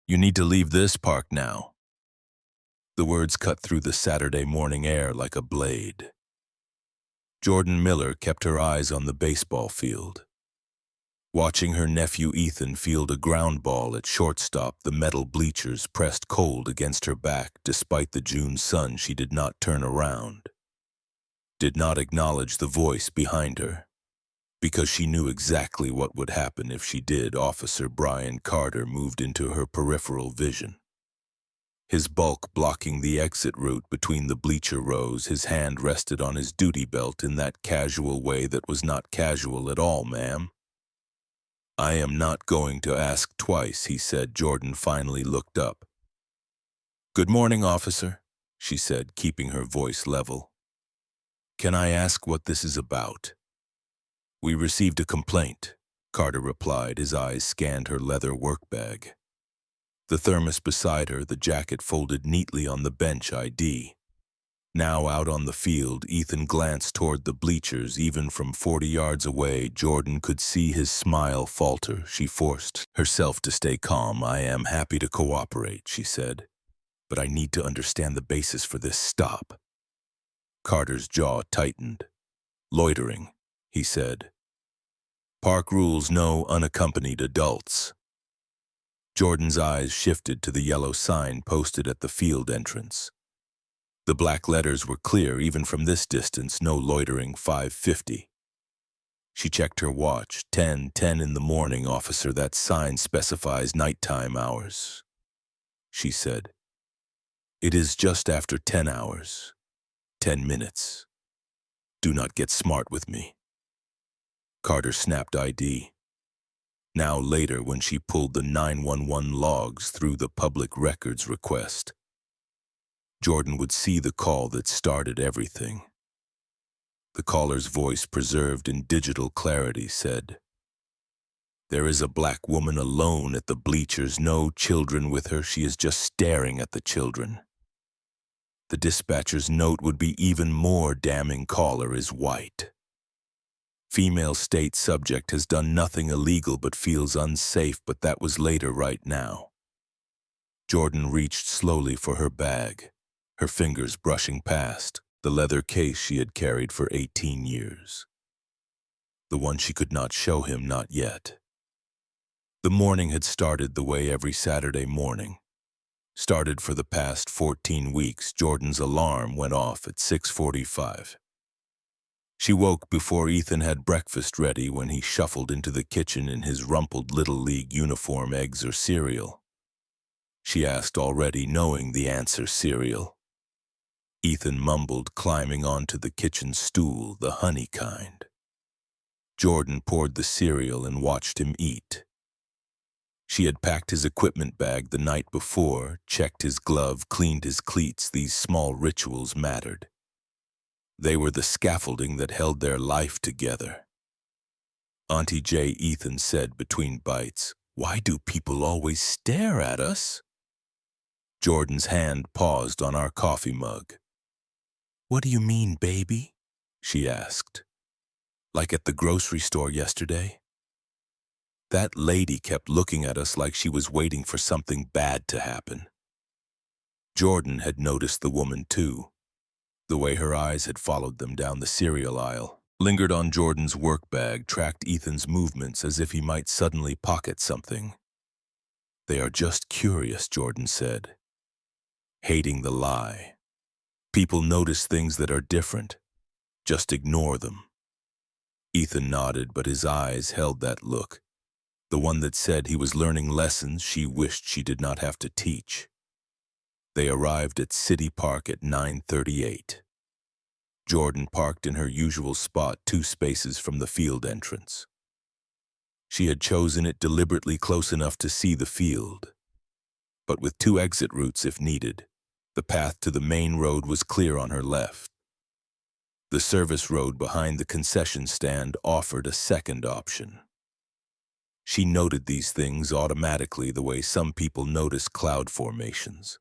You need to leave this park now. The words cut through the Saturday morning air like a blade. Jordan Miller kept her eyes on the baseball field. Watching her nephew Ethan field a ground ball at shortstop, the metal bleachers pressed cold against her back. Despite the June sun, she did not turn around, did not acknowledge the voice behind her, because she knew exactly what would happen if she did. Officer Brian Carter moved into her peripheral vision. His bulk blocking the exit route between the bleacher rows, his hand rested on his duty belt in that casual way that was not casual at all, ma'am. I am not going to ask twice, he said. Jordan finally looked up. Good morning, officer, she said, keeping her voice level. Can I ask what this is about? We received a complaint, Carter replied. His eyes scanned her leather work bag. The thermos beside her, the jacket folded neatly on the bench ID. Now out on the field, Ethan glanced toward the bleachers. Even from 40 yards away, Jordan could see his smile falter. She forced herself to stay calm. I am happy to cooperate, she said, but I need to understand the basis for this stop. Carter's jaw tightened. Loitering, he said. Park rules, no unaccompanied adults. Jordan's eyes shifted to the yellow sign posted at the field entrance. The black letters were clear even from this distance, no loitering, 5:50. She checked her watch. 10:10 in the morning, officer. That sign specifies nighttime hours, she said. It is just after 10 hours. 10 minutes. Do not get smart with me. Carter snapped ID. Now later, when she pulled the 911 logs through the public records request, Jordan would see the call that started everything. The caller's voice, preserved in digital clarity, said, There is a black woman alone at the bleachers, no children with her. She is just staring at the children. The dispatcher's note would be even more damning. Caller is white. Female state subject has done nothing illegal but feels unsafe, but that was later. Right now. Jordan reached slowly for her bag, her fingers brushing past the leather case she had carried for 18 years. The one she could not show him, not yet. The morning had started the way every Saturday morning. Started for the past 14 weeks. Jordan's alarm went off at 6:45. She woke before Ethan had breakfast ready when he shuffled into the kitchen in his rumpled Little League uniform. Eggs or cereal? She asked, already knowing the answer. Cereal. Ethan mumbled, climbing onto the kitchen stool, the honey kind. Jordan poured the cereal and watched him eat. She had packed his equipment bag the night before, checked his glove, cleaned his cleats. These small rituals mattered. They were the scaffolding that held their life together. Auntie J, Ethan said between bites, Why do people always stare at us? Jordan's hand paused on our coffee mug. What do you mean, baby? She asked. Like at the grocery store yesterday? That lady kept looking at us like she was waiting for something bad to happen. Jordan had noticed the woman too. The way her eyes had followed them down the cereal aisle, lingered on Jordan's work bag, tracked Ethan's movements as if he might suddenly pocket something. They are just curious, Jordan said, hating the lie. People notice things that are different. Just ignore them. Ethan nodded, but his eyes held that look, the one that said he was learning lessons she wished she did not have to teach. They arrived at City Park at 9:38. Jordan parked in her usual spot, 2 spaces from the field entrance. She had chosen it deliberately, close enough to see the field, but with 2 exit routes if needed. The path to the main road was clear on her left. The service road behind the concession stand offered a second option. She noted these things automatically, the way some people notice cloud formations.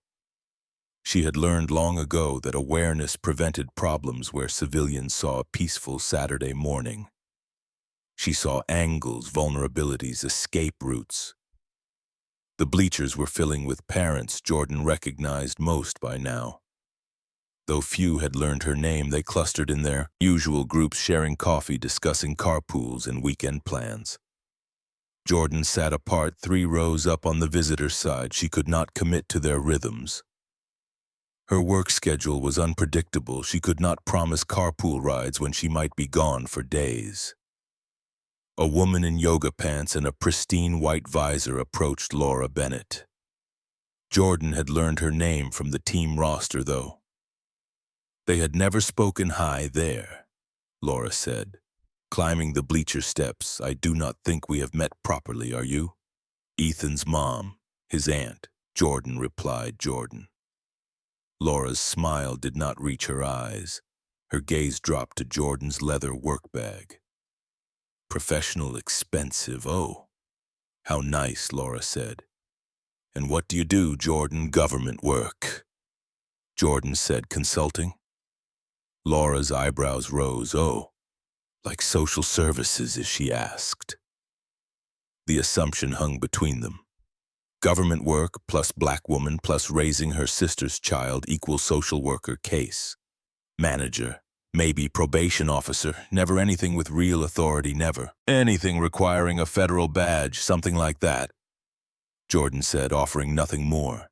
She had learned long ago that awareness prevented problems where civilians saw a peaceful Saturday morning. She saw angles, vulnerabilities, escape routes. The bleachers were filling with parents Jordan recognized most by now. Though few had learned her name, they clustered in their usual groups, sharing coffee, discussing carpools and weekend plans. Jordan sat apart, 3 rows up on the visitor's side. She could not commit to their rhythms. Her work schedule was unpredictable. She could not promise carpool rides when she might be gone for days. A woman in yoga pants and a pristine white visor approached Laura Bennett. Jordan had learned her name from the team roster, though. They had never spoken. "Hi there," Laura said, climbing the bleacher steps. "I do not think we have met properly, are you?" "Ethan's mom, his aunt," Jordan replied. Jordan. Laura's smile did not reach her eyes. Her gaze dropped to Jordan's leather work bag. "Professional, expensive. Oh, how nice," Laura said. "And what do you do, Jordan?" "Government work," Jordan said. "Consulting?" Laura's eyebrows rose. "Oh, like social services?" she asked. The assumption hung between them. Government work plus black woman plus raising her sister's child equals social worker. Case manager, maybe probation officer, never anything with real authority, never anything requiring a federal badge, something like that, Jordan said, offering nothing more.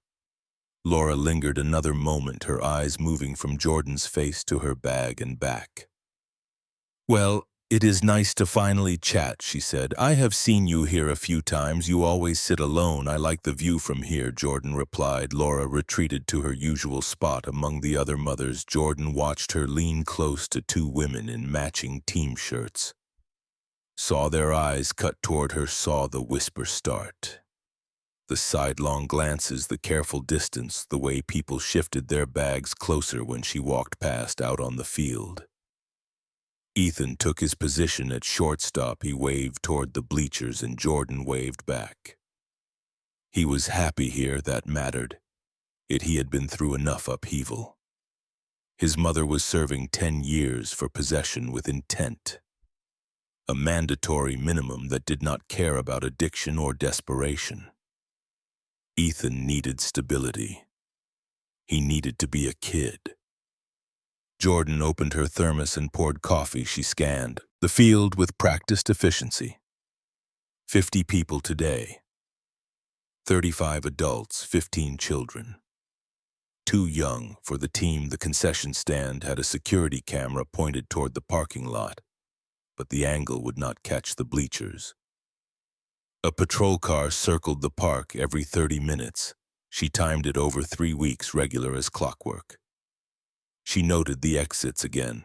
Laura lingered another moment, her eyes moving from Jordan's face to her bag and back. "Well, it is nice to finally chat," she said. "I have seen you here a few times. You always sit alone. I like the view from here," Jordan replied. Laura retreated to her usual spot among the other mothers. Jordan watched her lean close to 2 women in matching team shirts. Saw their eyes cut toward her, saw the whisper start. The sidelong glances, the careful distance, the way people shifted their bags closer when she walked past out on the field. Ethan took his position at shortstop. He waved toward the bleachers and Jordan waved back. He was happy here, that mattered. He had been through enough upheaval. His mother was serving 10 years for possession with intent. A mandatory minimum that did not care about addiction or desperation. Ethan needed stability. He needed to be a kid. Jordan opened her thermos and poured coffee. She scanned the field with practiced efficiency. 50 people today. 35 adults, 15 children. Too young for the team. The concession stand had a security camera pointed toward the parking lot, but the angle would not catch the bleachers. A patrol car circled the park every 30 minutes. She timed it over 3 weeks, regular as clockwork. She noted the exits again.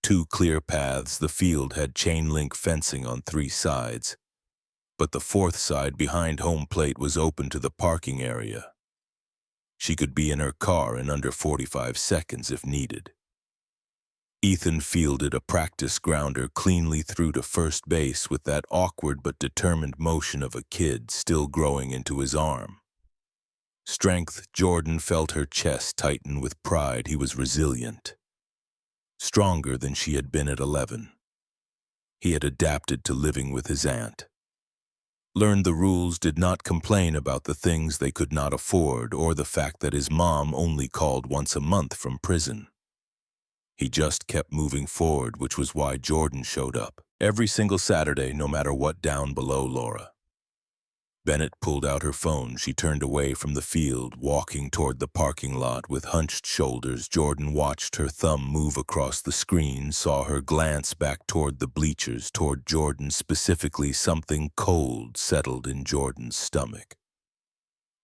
2 clear paths. The field had chain-link fencing on 3 sides, but the 4th side behind home plate was open to the parking area. She could be in her car in under 45 seconds if needed. Ethan fielded a practice grounder cleanly through to first base with that awkward but determined motion of a kid still growing into his arm. Strength. Jordan felt her chest tighten with pride. He was resilient. Stronger than she had been at 11. He had adapted to living with his aunt. Learned the rules, did not complain about the things they could not afford or the fact that his mom only called once a month from prison. He just kept moving forward, which was why Jordan showed up every single Saturday, no matter what. Down below Laura. Bennett pulled out her phone. She turned away from the field, walking toward the parking lot with hunched shoulders. Jordan watched her thumb move across the screen, saw her glance back toward the bleachers, toward Jordan specifically. Something cold settled in Jordan's stomach.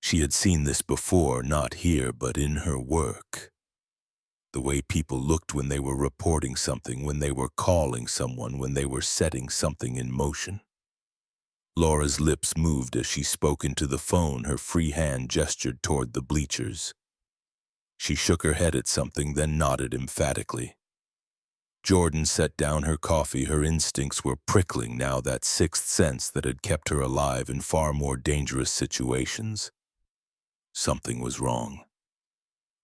She had seen this before, not here, but in her work. The way people looked when they were reporting something, when they were calling someone, when they were setting something in motion. Laura's lips moved as she spoke into the phone. Her free hand gestured toward the bleachers. She shook her head at something, then nodded emphatically. Jordan set down her coffee. Her instincts were prickling now, that 6th sense that had kept her alive in far more dangerous situations. Something was wrong.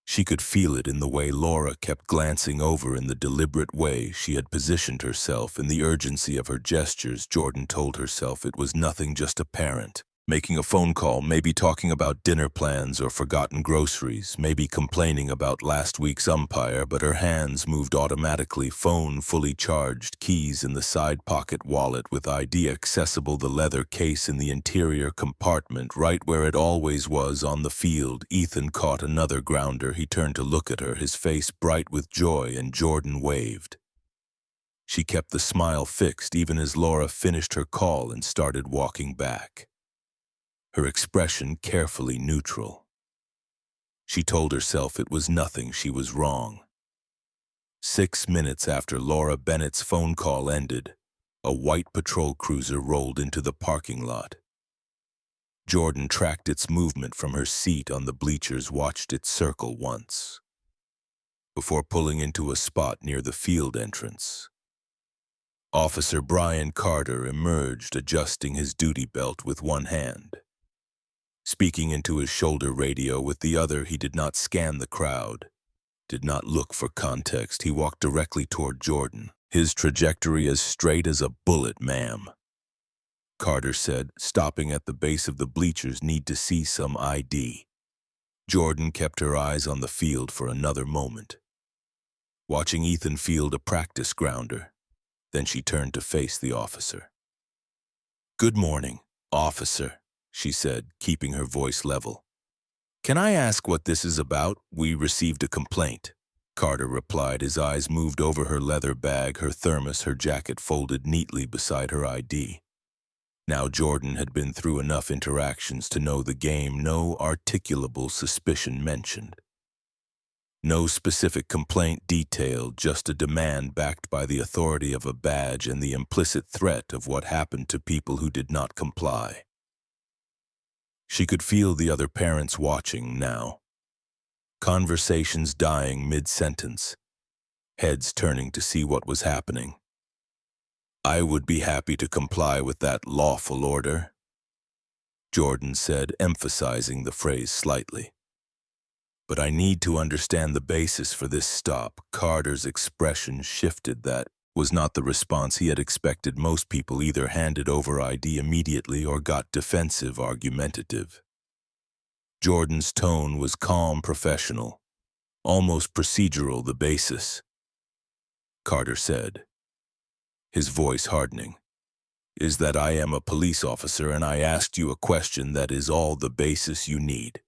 She could feel it in the way Laura kept glancing over, in the deliberate way she had positioned herself, in the urgency of her gestures. Jordan told herself it was nothing, just a parent. Making a phone call, maybe talking about dinner plans or forgotten groceries, maybe complaining about last week's umpire, but her hands moved automatically, phone fully charged, keys in the side pocket, wallet with ID accessible, the leather case in the interior compartment, right where it always was on the field. Ethan caught another grounder. He turned to look at her, his face bright with joy, and Jordan waved. She kept the smile fixed even as Laura finished her call and started walking back, her expression carefully neutral. She told herself it was nothing, she was wrong. 6 minutes after Laura Bennett's phone call ended, a white patrol cruiser rolled into the parking lot. Jordan tracked its movement from her seat on the bleachers, watched it circle once, before pulling into a spot near the field entrance. Officer Brian Carter emerged, adjusting his duty belt with one hand. Speaking into his shoulder radio with the other, he did not scan the crowd, did not look for context. He walked directly toward Jordan, his trajectory as straight as a bullet. "Ma'am," Carter said, stopping at the base of the bleachers. "Need to see some ID." Jordan kept her eyes on the field for another moment, watching Ethan field a practice grounder. Then she turned to face the officer. "Good morning, officer," she said, keeping her voice level. "Can I ask what this is about? We received a complaint." Carter replied. His eyes moved over her leather bag, her thermos, her jacket folded neatly beside her ID. Now Jordan had been through enough interactions to know the game. No articulable suspicion mentioned. No specific complaint detailed, just a demand backed by the authority of a badge and the implicit threat of what happened to people who did not comply. She could feel the other parents watching now. Conversations dying mid-sentence, heads turning to see what was happening. "I would be happy to comply with that lawful order," Jordan said, emphasizing the phrase slightly. "But I need to understand the basis for this stop." Carter's expression shifted. That was not the response he had expected. Most people either handed over ID immediately or got defensive, argumentative. Jordan's tone was calm, professional, almost procedural. "The basis," Carter said, his voice hardening, "is that I am a police officer and I asked you a question. That is all the basis you need."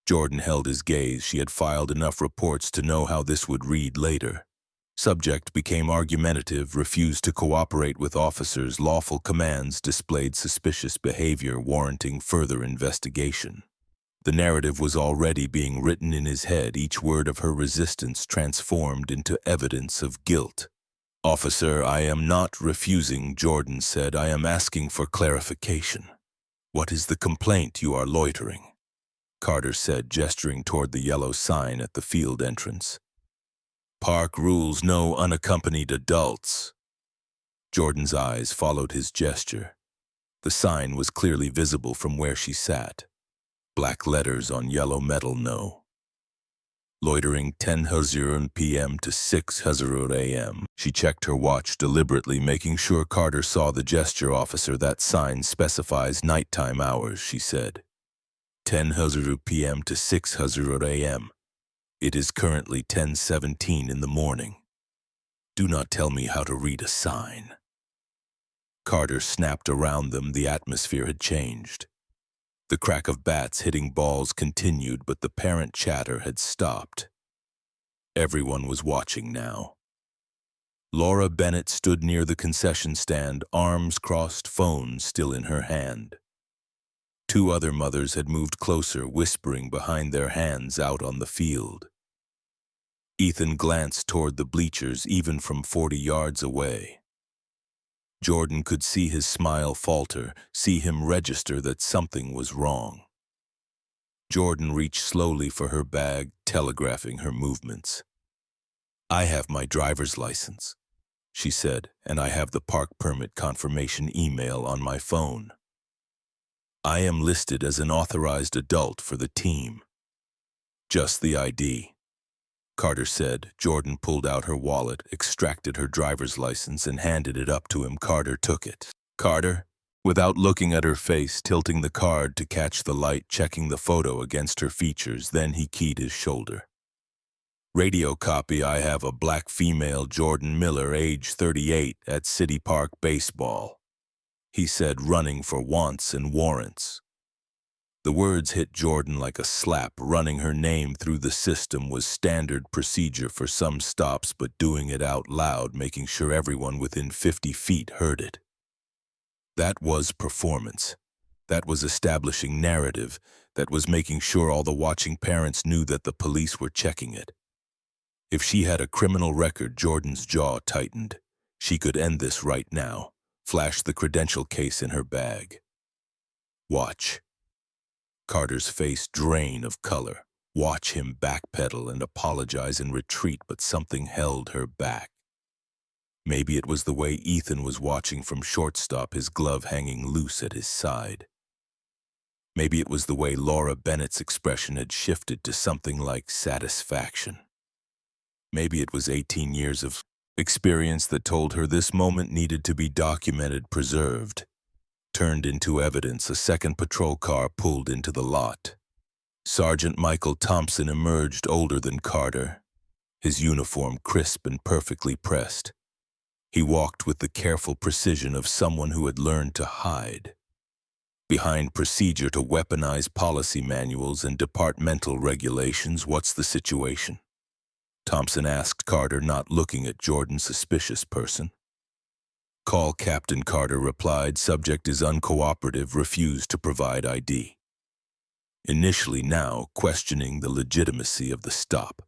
Jordan held his gaze. She had filed enough reports to know how this would read later. Subject became argumentative, refused to cooperate with officers' lawful commands, displayed suspicious behavior warranting further investigation. The narrative was already being written in his head, each word of her resistance transformed into evidence of guilt. "Officer, I am not refusing," Jordan said. "I am asking for clarification. What is the complaint? You are loitering," Carter said, gesturing toward the yellow sign at the field entrance. "Park rules, no unaccompanied adults." Jordan's eyes followed his gesture. The sign was clearly visible from where she sat. Black letters on yellow metal, no. Loitering 10:00 p.m. to 6:00 a.m. She checked her watch deliberately, making sure Carter saw the gesture. "Officer, that sign specifies nighttime hours," she said. 10:00 p.m. to 6:00 a.m. It is currently 10:17 in the morning. Do not tell me how to read a sign. Carter snapped around them. The atmosphere had changed. The crack of bats hitting balls continued, but the parent chatter had stopped. Everyone was watching now. Laura Bennett stood near the concession stand, arms crossed, phone still in her hand. 2 other mothers had moved closer, whispering behind their hands out on the field. Ethan glanced toward the bleachers, even from 40 yards away. Jordan could see his smile falter, see him register that something was wrong. Jordan reached slowly for her bag, telegraphing her movements. "I have my driver's license," she said, "and I have the park permit confirmation email on my phone. I am listed as an authorized adult for the team." "Just the ID," Carter said. Jordan pulled out her wallet, extracted her driver's license, and handed it up to him. Carter took it. "Carter, Without looking at her face, tilting the card to catch the light, checking the photo against her features, then he keyed his shoulder. Radio copy, I have a black female, Jordan Miller, age 38, at City Park Baseball, he said, running for wants and warrants. The words hit Jordan like a slap. Running her name through the system was standard procedure for some stops, but doing it out loud, making sure everyone within 50 feet heard it. That was performance. That was establishing narrative. That was making sure all the watching parents knew that the police were checking it. If she had a criminal record, Jordan's jaw tightened. She could end this right now. Flash the credential case in her bag. Watch. Carter's face drain of color. Watch him backpedal and apologize and retreat, but something held her back. Maybe it was the way Ethan was watching from shortstop, his glove hanging loose at his side. Maybe it was the way Laura Bennett's expression had shifted to something like satisfaction. Maybe it was 18 years of experience that told her this moment needed to be documented, preserved. Turned into evidence, a second patrol car pulled into the lot. Sergeant Michael Thompson emerged, older than Carter, his uniform crisp and perfectly pressed. He walked with the careful precision of someone who had learned to hide behind procedure to weaponize policy manuals and departmental regulations. What's the situation? Thompson asked Carter, not looking at Jordan's suspicious person. Call Captain, Carter replied. Subject is uncooperative, refused to provide ID. Initially, now questioning the legitimacy of the stop.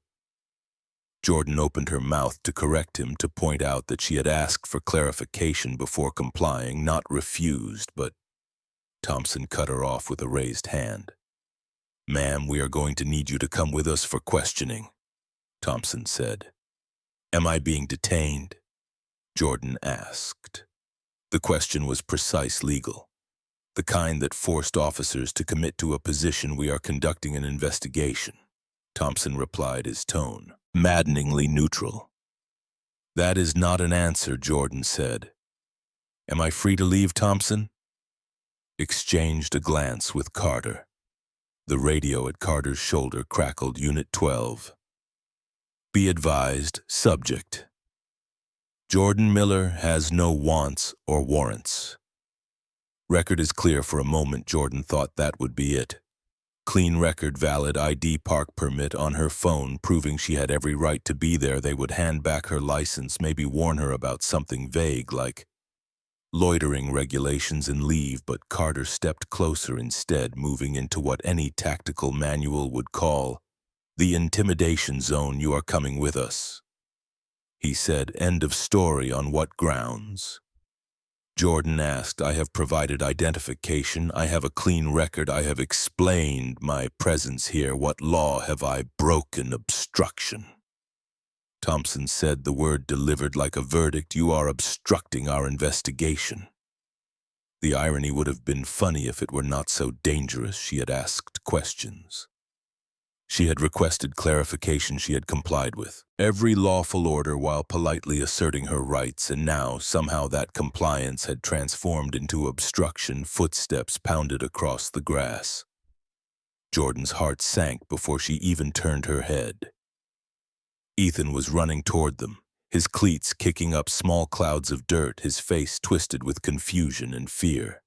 Jordan opened her mouth to correct him, to point out that she had asked for clarification before complying, not refused, but Thompson cut her off with a raised hand. Ma'am, we are going to need you to come with us for questioning, Thompson said. Am I being detained? Jordan asked. The question was precise, legal. The kind that forced officers to commit to a position. We are conducting an investigation, Thompson replied, his tone maddeningly neutral. That is not an answer, Jordan said. Am I free to leave, Thompson? Exchanged a glance with Carter. The radio at Carter's shoulder crackled. Unit 12. Be advised, subject. Jordan Miller has no wants or warrants. Record is clear. For a moment, Jordan thought that would be it. Clean record, valid ID, park permit on her phone, proving she had every right to be there. They would hand back her license, maybe warn her about something vague like loitering regulations and leave, but Carter stepped closer instead, moving into what any tactical manual would call the intimidation zone. You are coming with us, he said. End of story. On what grounds? Jordan asked. I have provided identification. I have a clean record. I have explained my presence here. What law have I broken? Obstruction. Thompson said, the word delivered like a verdict. You are obstructing our investigation. The irony would have been funny if it were not so dangerous. She had asked questions. She had requested clarification. She had complied with every lawful order while politely asserting her rights, and now somehow that compliance had transformed into obstruction. Footsteps pounded across the grass. Jordan's heart sank before she even turned her head. Ethan was running toward them, his cleats kicking up small clouds of dirt, his face twisted with confusion and fear.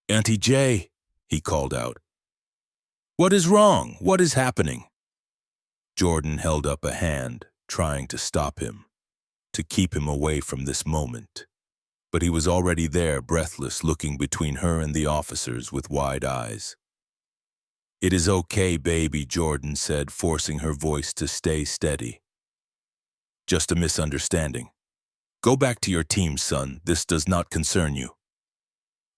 Auntie Jay, he called out. What is wrong? What is happening? Jordan held up a hand, trying to stop him, to keep him away from this moment. But he was already there, breathless, looking between her and the officers with wide eyes. It is okay, baby, Jordan said, forcing her voice to stay steady. Just a misunderstanding. Go back to your team, son. This does not concern you.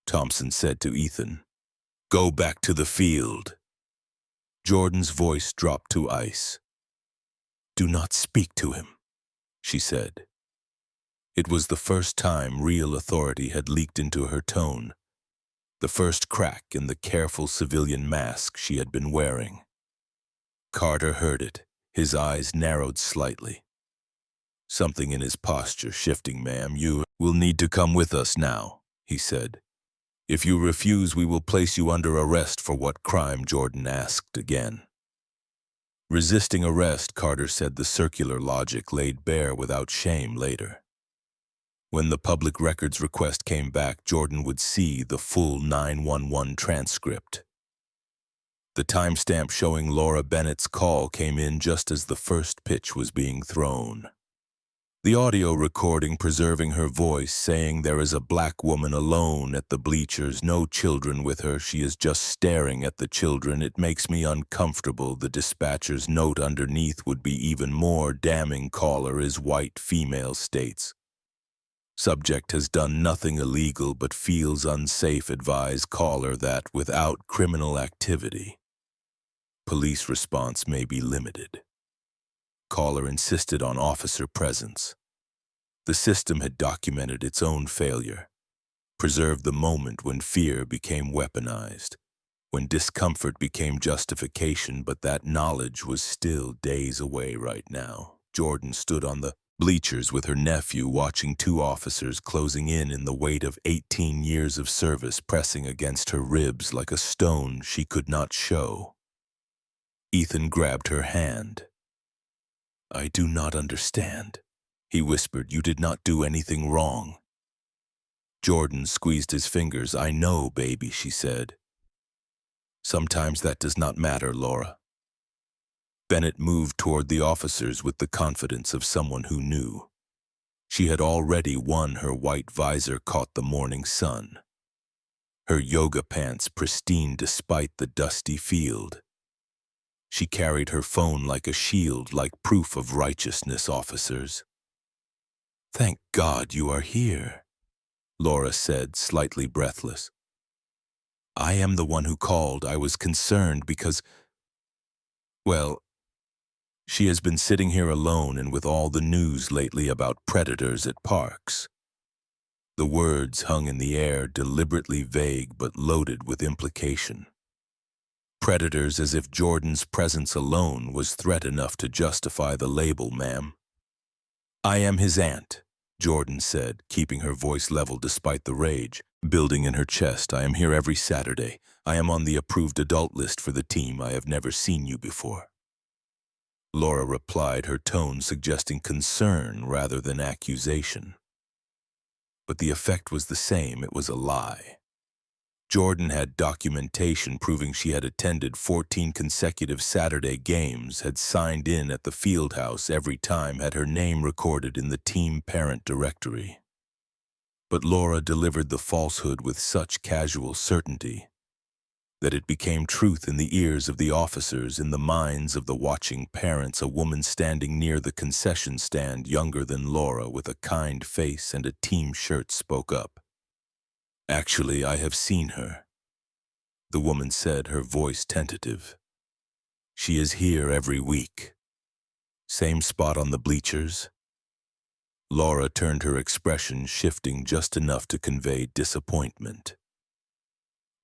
Thompson said to Ethan. Go back to the field. Jordan's voice dropped to ice. Do not speak to him, she said. It was the first time real authority had leaked into her tone, the first crack in the careful civilian mask she had been wearing. Carter heard it, his eyes narrowed slightly. Something in his posture shifting. Ma'am, you will need to come with us now, he said, If you refuse, we will place you under arrest for what crime, Jordan asked again. Resisting arrest, Carter said the circular logic laid bare without shame later. When the public records request came back, Jordan would see the full 911 transcript. The timestamp showing Laura Bennett's call came in just as the first pitch was being thrown. The audio recording preserving her voice, saying there is a black woman alone at the bleachers, no children with her, she is just staring at the children. It makes me uncomfortable. The dispatcher's note underneath would be even more damning. Caller is white female, states. Subject has done nothing illegal but feels unsafe. Advise caller that without criminal activity, police response may be limited. Caller insisted on officer presence. The system had documented its own failure, preserved the moment when fear became weaponized, when discomfort became justification, but that knowledge was still days away right now. Jordan stood on the bleachers with her nephew, watching two officers closing in the weight of 18 years of service pressing against her ribs like a stone she could not show. Ethan grabbed her hand. "I do not understand," he whispered. "You did not do anything wrong." Jordan squeezed his fingers. "I know, baby," she said. "Sometimes that does not matter, Laura." Bennett moved toward the officers with the confidence of someone who knew. She had already won. Her white visor caught the morning sun. Her yoga pants pristine despite the dusty field. She carried her phone like a shield, like proof of righteousness. "Officers, thank God you are here," Laura said, slightly breathless. "I am the one who called. I was concerned because, well, she has been sitting here alone and with all the news lately about predators at parks." The words hung in the air, deliberately vague but loaded with implication. Predators, as if Jordan's presence alone was threat enough to justify the label, "Ma'am." "I am his aunt," Jordan said, keeping her voice level despite the rage building in her chest. "I am here every Saturday. I am on the approved adult list for the team. I have never seen you before." Laura replied, her tone suggesting concern rather than accusation. But the effect was the same. It was a lie. Jordan had documentation proving she had attended 14 consecutive Saturday games, had signed in at the field house every time, had her name recorded in the team parent directory. But Laura delivered the falsehood with such casual certainty that it became truth in the ears of the officers, in the minds of the watching parents. A woman standing near the concession stand, younger than Laura, with a kind face and a team shirt, spoke up. "Actually, I have seen her," the woman said, her voice tentative. "She is here every week. Same spot on the bleachers." Laura turned, her expression shifting just enough to convey disappointment.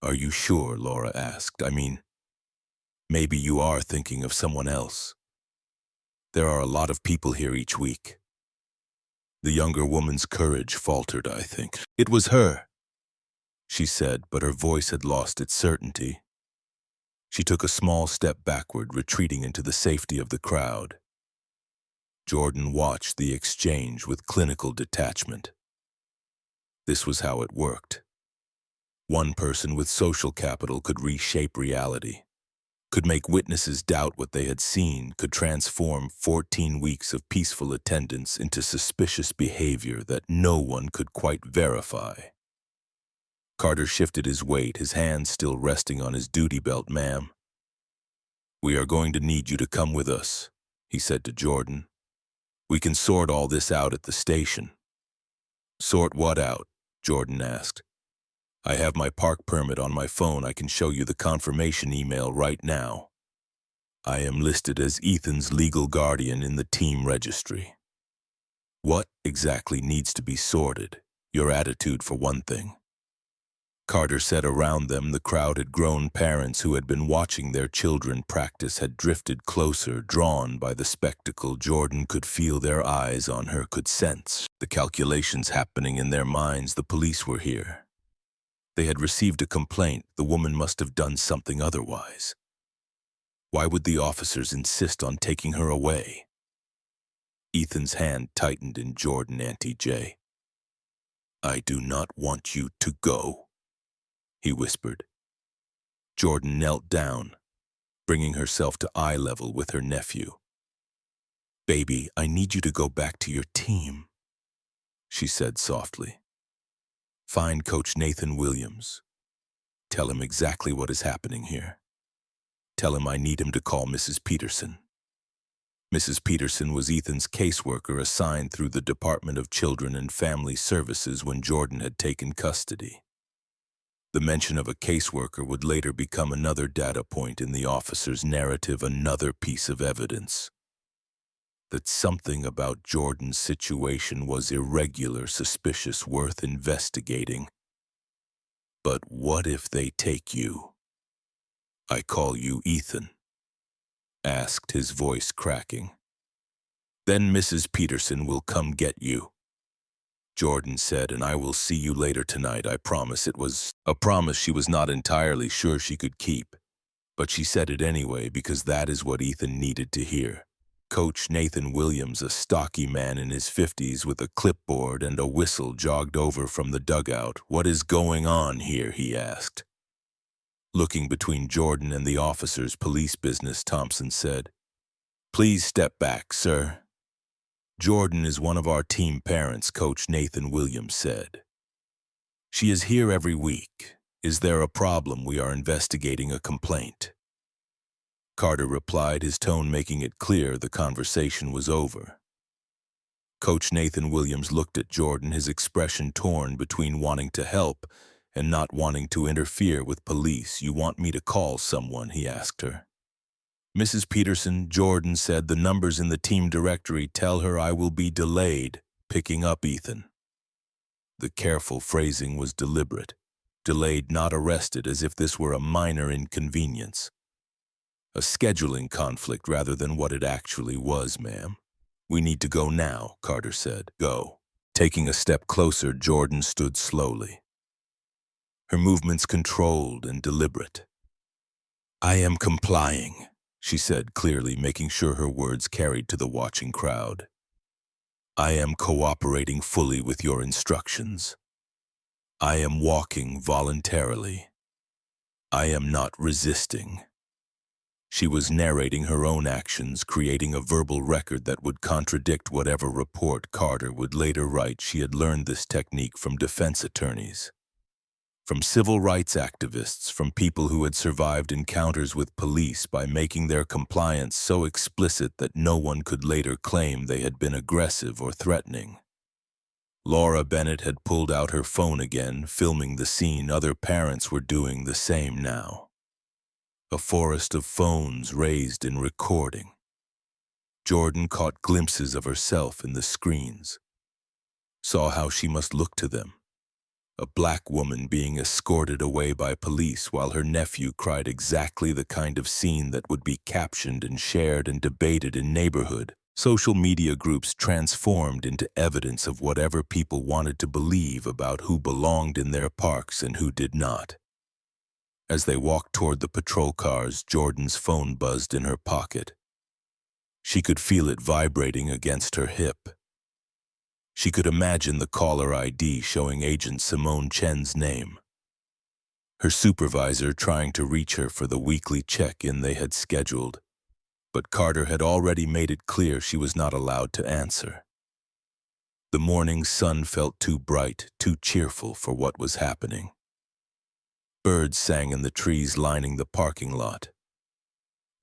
"Are you sure?" Laura asked. "I mean, maybe you are thinking of someone else. There are a lot of people here each week." The younger woman's courage faltered. "I think it was her," she said, but her voice had lost its certainty. She took a small step backward, retreating into the safety of the crowd. Jordan watched the exchange with clinical detachment. This was how it worked. One person with social capital could reshape reality, could make witnesses doubt what they had seen, could transform 14 weeks of peaceful attendance into suspicious behavior that no one could quite verify. Carter shifted his weight, his hands still resting on his duty belt. "Ma'am, we are going to need you to come with us," he said to Jordan. "We can sort all this out at the station." "Sort what out?" Jordan asked. "I have my park permit on my phone. I can show you the confirmation email right now. I am listed as Ethan's legal guardian in the team registry." "What exactly needs to be sorted?" "Your attitude, for one thing." Carter said. Around them, the crowd had grown. Parents who had been watching their children practice had drifted closer, drawn by the spectacle. Jordan could feel their eyes on her, could sense the calculations happening in their minds. The police were here. They had received a complaint. The woman must have done something otherwise. Why would the officers insist on taking her away? Ethan's hand tightened in Jordan Auntie J. "I do not want you to go," he whispered. Jordan knelt down, bringing herself to eye level with her nephew. "Baby, I need you to go back to your team," she said softly. "Find Coach Nathan Williams. Tell him exactly what is happening here. Tell him I need him to call Mrs. Peterson." Mrs. Peterson was Ethan's caseworker assigned through the Department of Children and Family Services when Jordan had taken custody. The mention of a caseworker would later become another data point in the officer's narrative, another piece of evidence that something about Jordan's situation was irregular, suspicious, worth investigating. "But what if they take you? I call you Ethan," asked, his voice cracking. "Then Mrs. Peterson will come get you," Jordan said, "and I will see you later tonight, I promise." It was a promise she was not entirely sure she could keep, but she said it anyway because that is what Ethan needed to hear. Coach Nathan Williams, a stocky man in his 50s with a clipboard and a whistle, jogged over from the dugout. "What is going on here?" he asked. Looking between Jordan and the officer's police business, Thompson said, "Please step back, sir." "Jordan is one of our team parents," Coach Nathan Williams said. "She is here every week. Is there a problem? We are investigating a complaint." Carter replied, his tone making it clear the conversation was over. Coach Nathan Williams looked at Jordan, his expression torn between wanting to help and not wanting to interfere with police. "You want me to call someone?" he asked her. "Mrs. Peterson," Jordan said, "the numbers in the team directory tell her I will be delayed picking up Ethan." The careful phrasing was deliberate. Delayed, not arrested, as if this were a minor inconvenience. A scheduling conflict rather than what it actually was, "Ma'am. We need to go now," Carter said. "Go." Taking a step closer, Jordan stood slowly, her movements controlled and deliberate. "I am complying," she said clearly, making sure her words carried to the watching crowd. "I am cooperating fully with your instructions. I am walking voluntarily. I am not resisting." She was narrating her own actions, creating a verbal record that would contradict whatever report Carter would later write. She had learned this technique from defense attorneys, from civil rights activists, from people who had survived encounters with police by making their compliance so explicit that no one could later claim they had been aggressive or threatening. Laura Bennett had pulled out her phone again, filming the scene. Other parents were doing the same now. A forest of phones raised in recording. Jordan caught glimpses of herself in the screens, saw how she must look to them. A black woman being escorted away by police while her nephew cried, exactly the kind of scene that would be captioned and shared and debated in neighborhood social media groups, transformed into evidence of whatever people wanted to believe about who belonged in their parks and who did not. As they walked toward the patrol cars, Jordan's phone buzzed in her pocket. She could feel it vibrating against her hip. She could imagine the caller ID showing Agent Simone Chen's name. Her supervisor trying to reach her for the weekly check-in they had scheduled, but Carter had already made it clear she was not allowed to answer. The morning sun felt too bright, too cheerful for what was happening. Birds sang in the trees lining the parking lot.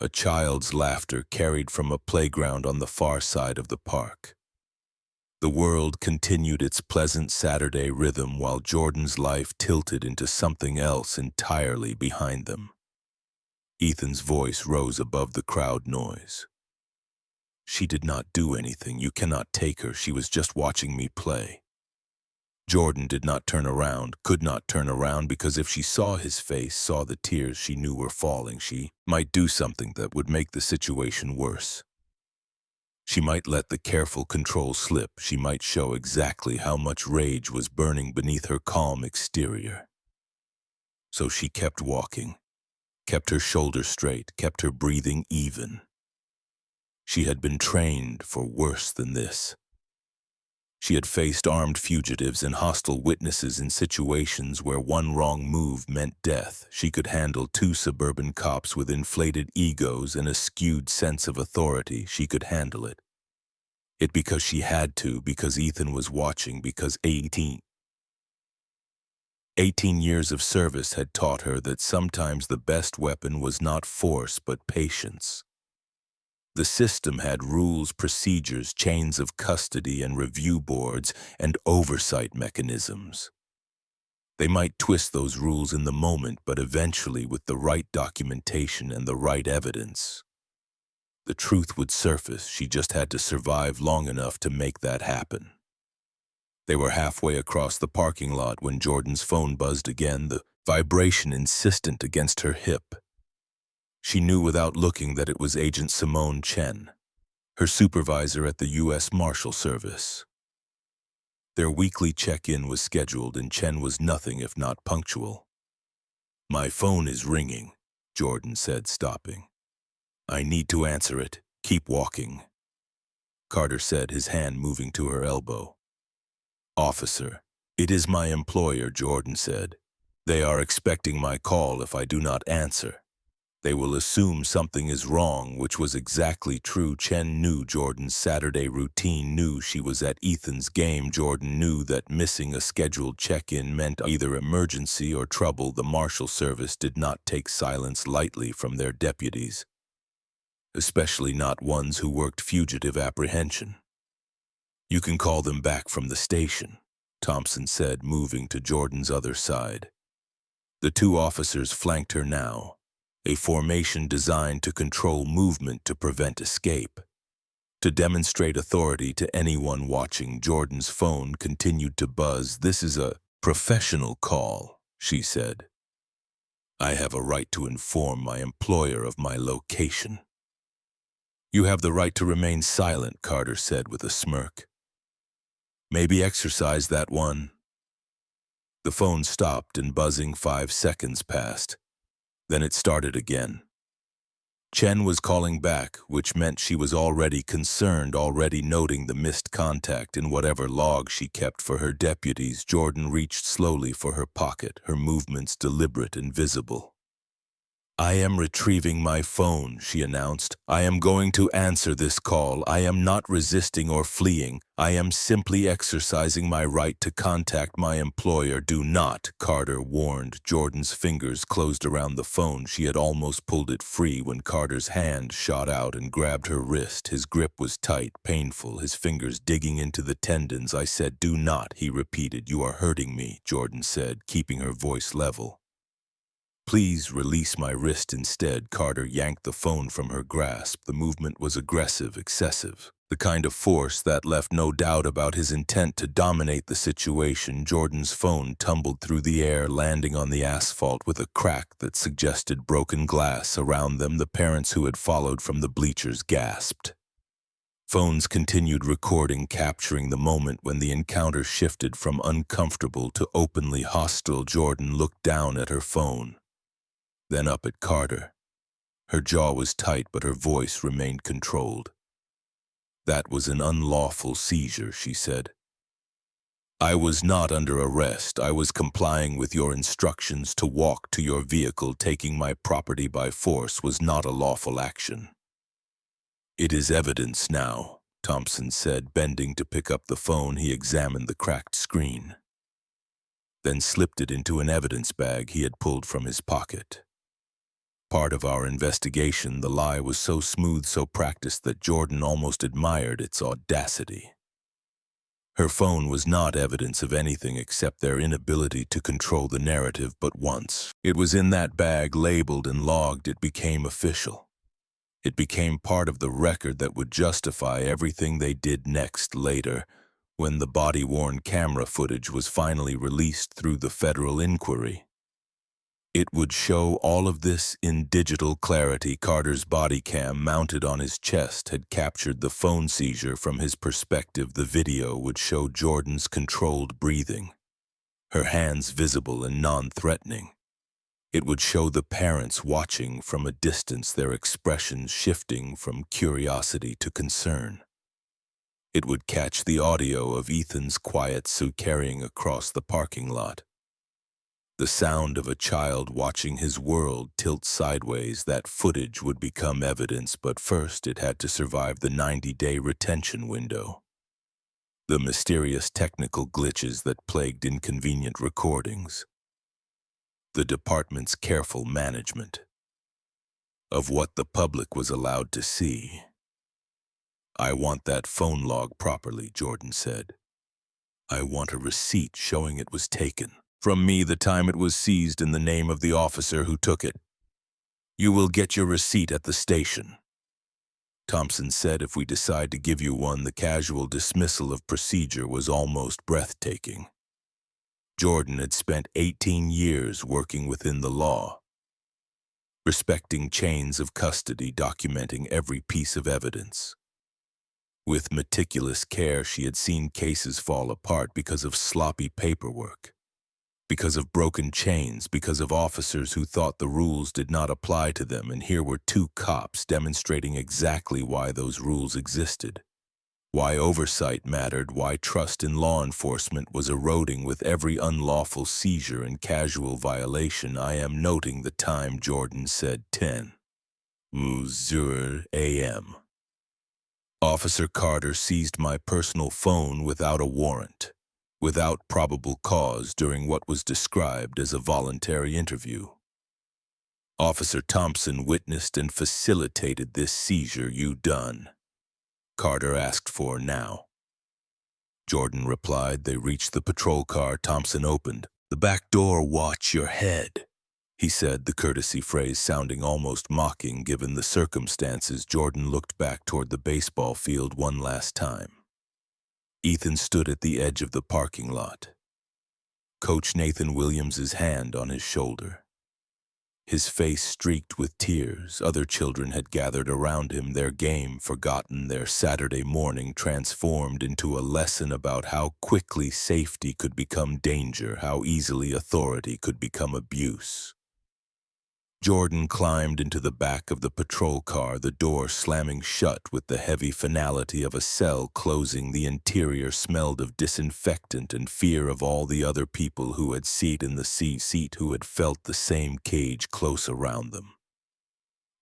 A child's laughter carried from a playground on the far side of the park. The world continued its pleasant Saturday rhythm while Jordan's life tilted into something else entirely behind them. Ethan's voice rose above the crowd noise. "She did not do anything. You cannot take her. She was just watching me play." Jordan did not turn around, could not turn around, because if she saw his face, saw the tears she knew were falling, she might do something that would make the situation worse. She might let the careful control slip. She might show exactly how much rage was burning beneath her calm exterior. So she kept walking, kept her shoulders straight, kept her breathing even. She had been trained for worse than this. She had faced armed fugitives and hostile witnesses in situations where one wrong move meant death. She could handle two suburban cops with inflated egos and a skewed sense of authority. She could handle it. It because she had to, because Ethan was watching, because 18 years of service had taught her that sometimes the best weapon was not force but patience. The system had rules, procedures, chains of custody and review boards, and oversight mechanisms. They might twist those rules in the moment, but eventually, with the right documentation and the right evidence, the truth would surface. She just had to survive long enough to make that happen. They were halfway across the parking lot when Jordan's phone buzzed again, the vibration insistent against her hip. She knew without looking that it was Agent Simone Chen, her supervisor at the U.S. Marshal Service. Their weekly check-in was scheduled and Chen was nothing if not punctual. "My phone is ringing," Jordan said, stopping. "I need to answer it. Keep walking," Carter said, his hand moving to her elbow. "Officer, it is my employer," Jordan said. "They are expecting my call if I do not answer. They will assume something is wrong," which was exactly true. Chen knew Jordan's Saturday routine, knew she was at Ethan's game. Jordan knew that missing a scheduled check-in meant either emergency or trouble. The Marshal Service did not take silence lightly from their deputies, especially not ones who worked fugitive apprehension. "You can call them back from the station," Thompson said, moving to Jordan's other side. The two officers flanked her now, a formation designed to control movement to prevent escape. To demonstrate authority to anyone watching, Jordan's phone continued to buzz. "This is a professional call," she said. "I have a right to inform my employer of my location." "You have the right to remain silent," Carter said with a smirk. "Maybe exercise that one." The phone stopped and buzzing 5 seconds passed. Then it started again. Chen was calling back, which meant she was already concerned, already noting the missed contact in whatever log she kept for her deputies. Jordan reached slowly for her pocket, her movements deliberate and visible. "I am retrieving my phone," she announced. "I am going to answer this call. I am not resisting or fleeing. I am simply exercising my right to contact my employer." "Do not," Carter warned. Jordan's fingers closed around the phone. She had almost pulled it free when Carter's hand shot out and grabbed her wrist. His grip was tight, painful, his fingers digging into the tendons. "I said do not," he repeated. "You are hurting me," Jordan said, keeping her voice level. "Please release my wrist instead." Carter yanked the phone from her grasp. The movement was aggressive, excessive, the kind of force that left no doubt about his intent to dominate the situation. Jordan's phone tumbled through the air, landing on the asphalt with a crack that suggested broken glass. Around them, the parents who had followed from the bleachers gasped. Phones continued recording, capturing the moment when the encounter shifted from uncomfortable to openly hostile. Jordan looked down at her phone, then up at Carter. Her jaw was tight, but her voice remained controlled. "That was an unlawful seizure," she said. "I was not under arrest. I was complying with your instructions to walk to your vehicle. Taking my property by force was not a lawful action." "It is evidence now," Thompson said, bending to pick up the phone. He examined the cracked screen, then slipped it into an evidence bag he had pulled from his pocket. "Part of our investigation, the lie was so smooth, so practiced that Jordan almost admired its audacity. Her phone was not evidence of anything except their inability to control the narrative, but once it was in that bag, labeled and logged, it became official. It became part of the record that would justify everything they did next. Later, when the body-worn camera footage was finally released through the federal inquiry, it would show all of this in digital clarity. Carter's body cam mounted on his chest had captured the phone seizure from his perspective. The video would show Jordan's controlled breathing, her hands visible and non-threatening. It would show the parents watching from a distance, their expressions shifting from curiosity to concern. It would catch the audio of Ethan's quiet suit carrying across the parking lot. The sound of a child watching his world tilt sideways. That footage would become evidence, but first it had to survive the 90-day retention window. The mysterious technical glitches that plagued inconvenient recordings. The department's careful management of what the public was allowed to see. "I want that phone log properly," Jordan said. "I want a receipt showing it was taken from me the time it was seized in the name of the officer who took it. You will get your receipt at the station." Thompson said, "If we decide to give you one, the casual dismissal of procedure was almost breathtaking." Jordan had spent 18 years working within the law, respecting chains of custody, documenting every piece of evidence. With meticulous care, she had seen cases fall apart because of sloppy paperwork, because of broken chains, because of officers who thought the rules did not apply to them, and here were two cops demonstrating exactly why those rules existed, why oversight mattered, why trust in law enforcement was eroding with every unlawful seizure and casual violation. "I am noting the time," Jordan said. 10:00 a.m. "Officer Carter seized my personal phone without a warrant, without probable cause, during what was described as a voluntary interview. Officer Thompson witnessed and facilitated this seizure. You done?" Carter asked for now. Jordan replied. They reached the patrol car. Thompson opened the back door. "Watch your head," he said, the courtesy phrase sounding almost mocking given the circumstances. Jordan looked back toward the baseball field one last time. Ethan stood at the edge of the parking lot, Coach Nathan Williams's hand on his shoulder, his face streaked with tears. Other children had gathered around him, their game forgotten, their Saturday morning transformed into a lesson about how quickly safety could become danger, how easily authority could become abuse. Jordan climbed into the back of the patrol car, the door slamming shut with the heavy finality of a cell closing. The interior smelled of disinfectant and fear of all the other people who had sat in the seat, who had felt the same cage close around them.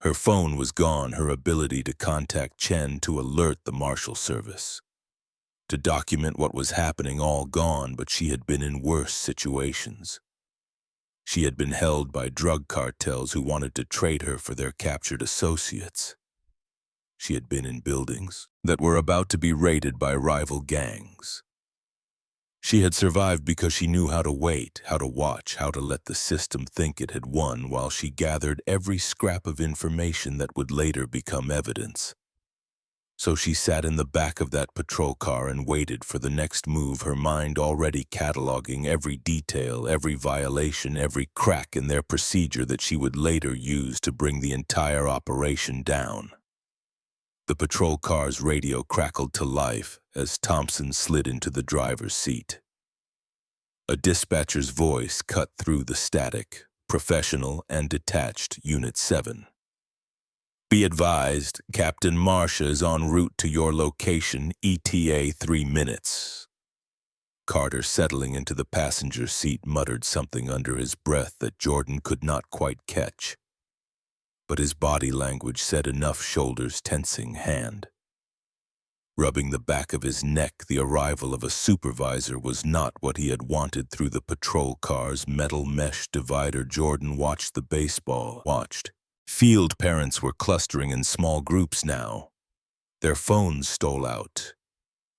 Her phone was gone, her ability to contact Chen, to alert the Marshal Service, to document what was happening, all gone, but she had been in worse situations. She had been held by drug cartels who wanted to trade her for their captured associates. She had been in buildings that were about to be raided by rival gangs. She had survived because she knew how to wait, how to watch, how to let the system think it had won, while she gathered every scrap of information that would later become evidence. So she sat in the back of that patrol car and waited for the next move, her mind already cataloging every detail, every violation, every crack in their procedure that she would later use to bring the entire operation down. The patrol car's radio crackled to life as Thompson slid into the driver's seat. A dispatcher's voice cut through the static, professional and detached. "Unit 7. Be advised, Captain Marsha is en route to your location, ETA 3 minutes. Carter, settling into the passenger seat, muttered something under his breath that Jordan could not quite catch. But his body language said enough. Shoulders tensing, hand rubbing the back of his neck. The arrival of a supervisor was not what he had wanted. Through the patrol car's metal mesh divider, Jordan watched the baseball. Field parents were clustering in small groups now. Their phones stole out,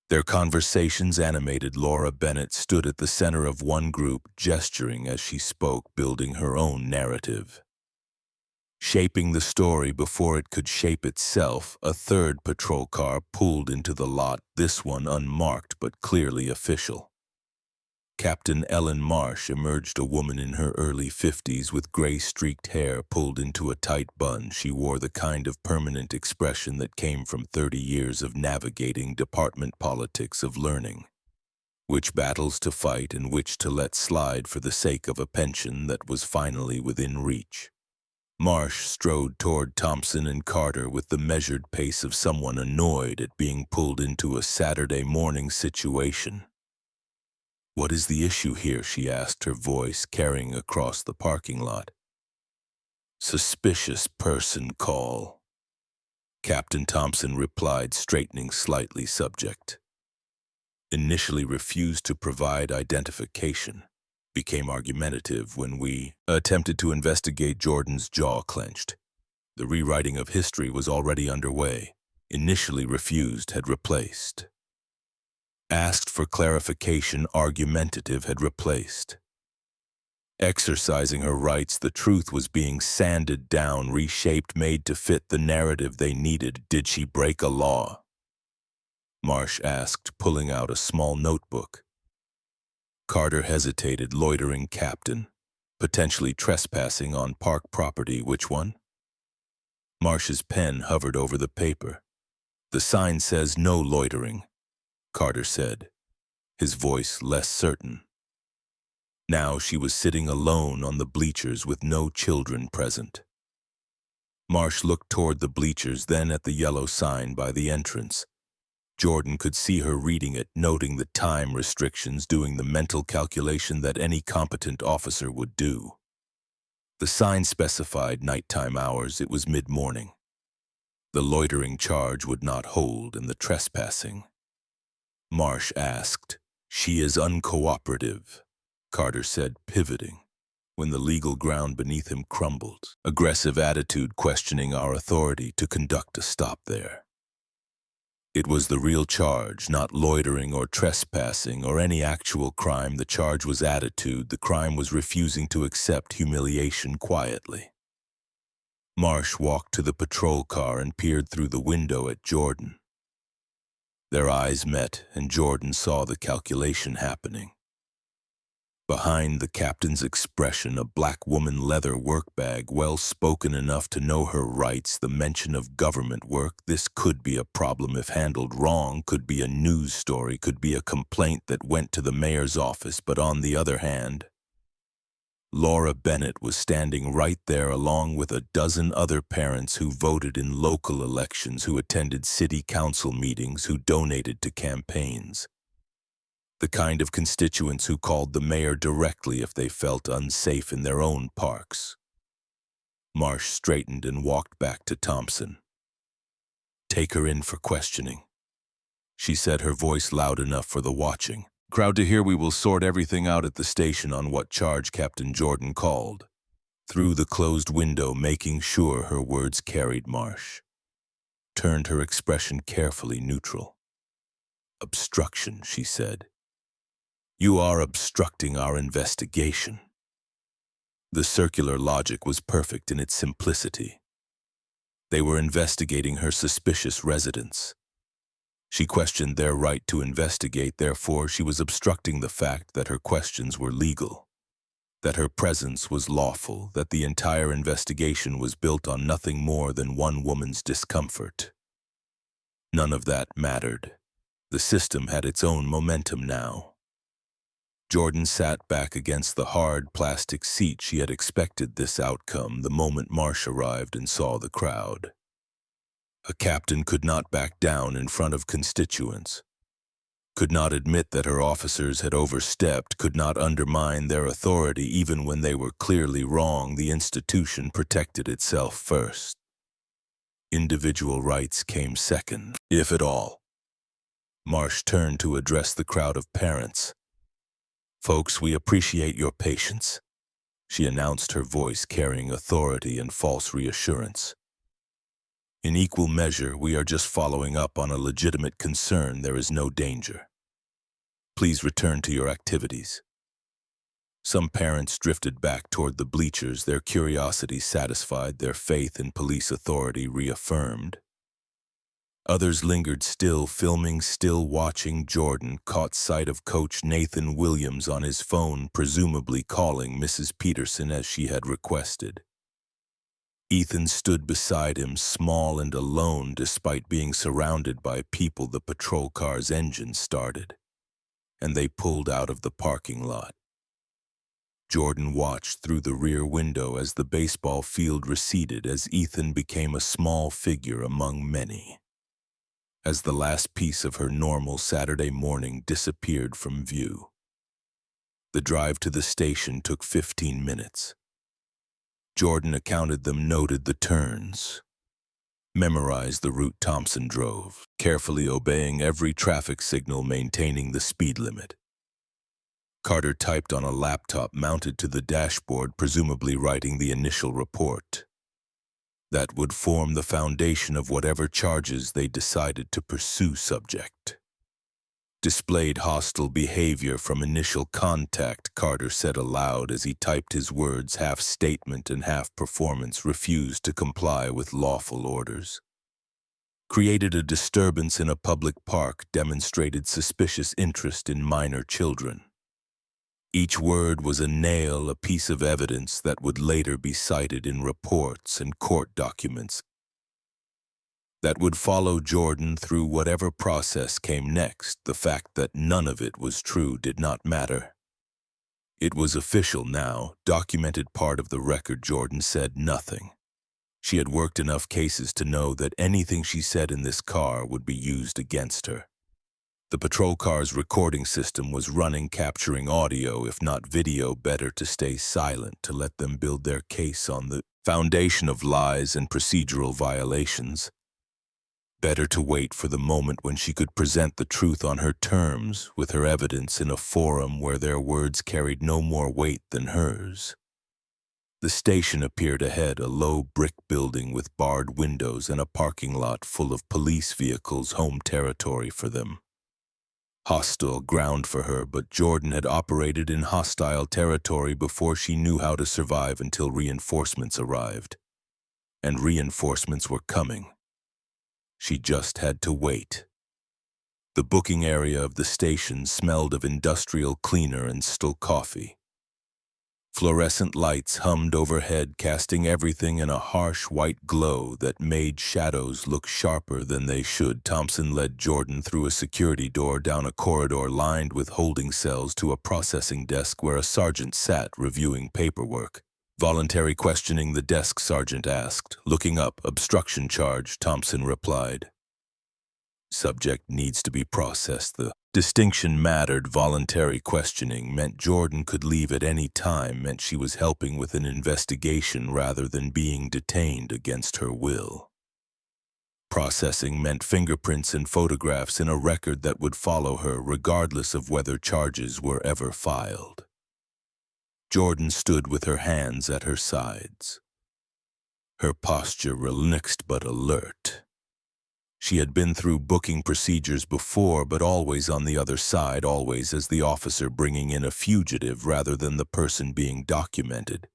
their conversations animated. Laura Bennett stood at the center of one group, gesturing as she spoke, building her own narrative, shaping the story before it could shape itself. A third patrol car pulled into the lot, this one unmarked but clearly official. Captain Ellen Marsh emerged, a woman in her early 50s with gray-streaked hair pulled into a tight bun. She wore the kind of permanent expression that came from 30 years of navigating department politics, of learning which battles to fight and which to let slide for the sake of a pension that was finally within reach. Marsh strode toward Thompson and Carter with the measured pace of someone annoyed at being pulled into a Saturday morning situation. "What is the issue here?" she asked, her voice carrying across the parking lot. "Suspicious person call," Captain Thompson replied, straightening slightly subject. "Initially refused to provide identification. Became argumentative when we attempted to investigate." Jordan's jaw clenched. The rewriting of history was already underway. Initially refused had replaced. Asked for clarification, argumentative had replaced. Exercising her rights, the truth was being sanded down, reshaped, made to fit the narrative they needed. "Did she break a law?" Marsh asked, pulling out a small notebook. Carter hesitated. "Loitering, Captain. Potentially trespassing on park property." "Which one?" Marsh's pen hovered over the paper. "The sign says no loitering," Carter said, his voice less certain. Now she was sitting alone on the bleachers with no children present. Marsh looked toward the bleachers, then at the yellow sign by the entrance. Jordan could see her reading it, noting the time restrictions, doing the mental calculation that any competent officer would do. The sign specified nighttime hours. It was mid-morning. The loitering charge would not hold, and the trespassing. Marsh asked. "She is uncooperative," Carter said, pivoting, when the legal ground beneath him crumbled. "Aggressive attitude, questioning our authority to conduct a stop there." It was the real charge, not loitering or trespassing or any actual crime. The charge was attitude. The crime was refusing to accept humiliation quietly. Marsh walked to the patrol car and peered through the window at Jordan. Their eyes met, and Jordan saw the calculation happening. Behind the captain's expression, a black woman leather work bag, well-spoken enough to know her rights, the mention of government work. This could be a problem if handled wrong, could be a news story, could be a complaint that went to the mayor's office. But on the other hand, Laura Bennett was standing right there along with a dozen other parents who voted in local elections, who attended city council meetings, who donated to campaigns. The kind of constituents who called the mayor directly if they felt unsafe in their own parks. Marsh straightened and walked back to Thompson. "Take her in for questioning," she said, her voice loud enough for the watching crowd to hear. "We will sort everything out at the station on what charge Captain Jordan called." Through the closed window, making sure her words carried, Marsh turned her expression carefully neutral. "Obstruction," she said. "You are obstructing our investigation." The circular logic was perfect in its simplicity. They were investigating her suspicious residence. She questioned their right to investigate, therefore she was obstructing the fact that her questions were legal, that her presence was lawful, that the entire investigation was built on nothing more than one woman's discomfort. None of that mattered. The system had its own momentum now. Jordan sat back against the hard plastic seat. She had expected this outcome the moment Marsh arrived and saw the crowd. A captain could not back down in front of constituents, could not admit that her officers had overstepped, could not undermine their authority even when they were clearly wrong. The institution protected itself first. Individual rights came second, if at all. Marsh turned to address the crowd of parents. "Folks, we appreciate your patience," she announced, her voice carrying authority and false reassurance. "In equal measure, we are just following up on a legitimate concern. There is no danger. Please return to your activities." Some parents drifted back toward the bleachers, their curiosity satisfied, their faith in police authority reaffirmed. Others lingered, still filming, still watching. Jordan caught sight of Coach Nathan Williams on his phone, presumably calling Mrs. Peterson as she had requested. Ethan stood beside him, small and alone despite being surrounded by people. The patrol car's engine started. and they pulled out of the parking lot. Jordan watched through the rear window as the baseball field receded, as Ethan became a small figure among many. As the last piece of her normal Saturday morning disappeared from view. The drive to the station took 15 minutes. Jordan accounted them, noted the turns, memorized the route Thompson drove, carefully obeying every traffic signal, maintaining the speed limit. Carter typed on a laptop mounted to the dashboard, presumably writing the initial report. That would form the foundation of whatever charges they decided to pursue. Subject displayed hostile behavior from initial contact, Carter said aloud as he typed his words, half statement and half performance. Refused to comply with lawful orders. Created a disturbance in a public park. Demonstrated suspicious interest in minor children. Each word was a nail, a piece of evidence that would later be cited in reports and court documents that would follow Jordan through whatever process came next. The fact that none of it was true did not matter. It was official now, documented part of the record. Jordan said nothing. She had worked enough cases to know that anything she said in this car would be used against her. The patrol car's recording system was running, capturing audio, if not video. Better to stay silent, to let them build their case on the foundation of lies and procedural violations. Better to wait for the moment when she could present the truth on her terms, with her evidence in a forum where their words carried no more weight than hers. The station appeared ahead, a low brick building with barred windows and a parking lot full of police vehicles, home territory for them. Hostile ground for her, but Jordan had operated in hostile territory before she knew how to survive, until reinforcements arrived. And reinforcements were coming. She just had to wait. The booking area of the station smelled of industrial cleaner and still coffee. Fluorescent lights hummed overhead, casting everything in a harsh white glow that made shadows look sharper than they should. Thompson led Jordan through a security door, down a corridor lined with holding cells, to a processing desk where a sergeant sat reviewing paperwork. Voluntary questioning, the desk sergeant asked. Looking up. Obstruction charge, Thompson replied. Subject needs to be processed. The distinction mattered. Voluntary questioning meant Jordan could leave at any time, meant she was helping with an investigation rather than being detained against her will. Processing meant fingerprints and photographs in a record that would follow her regardless of whether charges were ever filed. Jordan stood with her hands at her sides, her posture relaxed but alert. She had been through booking procedures before, but always on the other side, always as the officer bringing in a fugitive rather than the person being documented.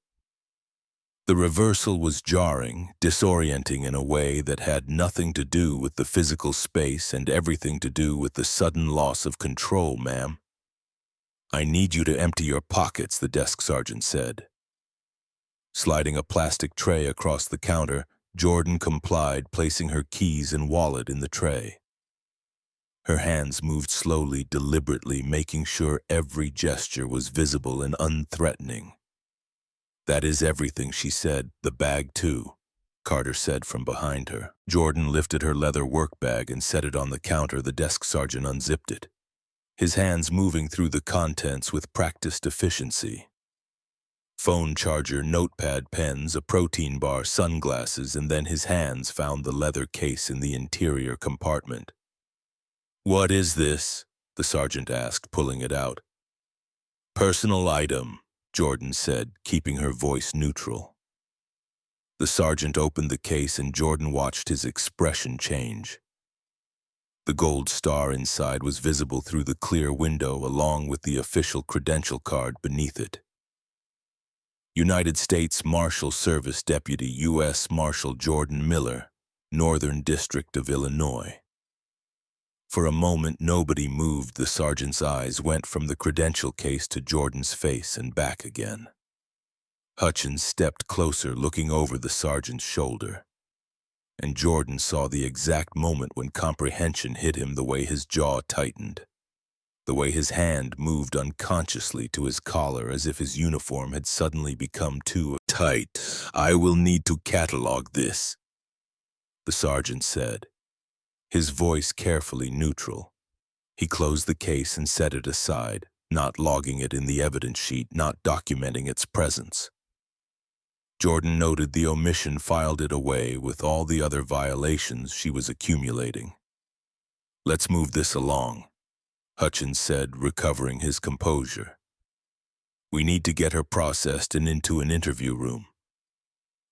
The reversal was jarring, disorienting in a way that had nothing to do with the physical space and everything to do with the sudden loss of control. Ma'am, I need you to empty your pockets, the desk sergeant said. Sliding a plastic tray across the counter, Jordan complied, placing her keys and wallet in the tray. Her hands moved slowly, deliberately, making sure every gesture was visible and unthreatening. That is everything, she said. The bag too, Carter said from behind her. Jordan lifted her leather work bag and set it on the counter. The desk sergeant unzipped it, his hands moving through the contents with practiced efficiency. Phone charger, notepad, pens, a protein bar, sunglasses, and then his hands found the leather case in the interior compartment. What is this? The sergeant asked, pulling it out. Personal item, Jordan said, keeping her voice neutral. The sergeant opened the case and Jordan watched his expression change. The gold star inside was visible through the clear window, along with the official credential card beneath it. United States Marshal Service Deputy U.S. Marshal Jordan Miller, Northern District of Illinois. For a moment, nobody moved. The sergeant's eyes went from the credential case to Jordan's face and back again. Hutchins stepped closer, looking over the sergeant's shoulder. And Jordan saw the exact moment when comprehension hit him, the way his jaw tightened. the way his hand moved unconsciously to his collar as if his uniform had suddenly become too tight. "I will need to catalog this," the sergeant said, his voice carefully neutral. He closed the case and set it aside, not logging it in the evidence sheet, not documenting its presence. Jordan noted the omission, filed it away with all the other violations she was accumulating. "Let's move this along," Hutchins said, recovering his composure. "We need to get her processed and into an interview room."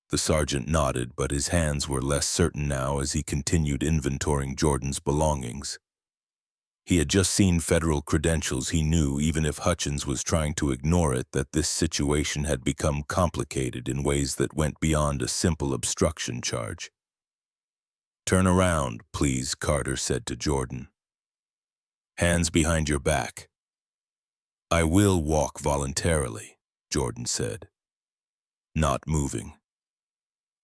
The sergeant nodded, but his hands were less certain now as he continued inventorying Jordan's belongings. He had just seen federal credentials. He knew, even if Hutchins was trying to ignore it, that this situation had become complicated in ways that went beyond a simple obstruction charge. "Turn around, please," Carter said to Jordan. "Hands behind your back." "I will walk voluntarily," Jordan said, not moving.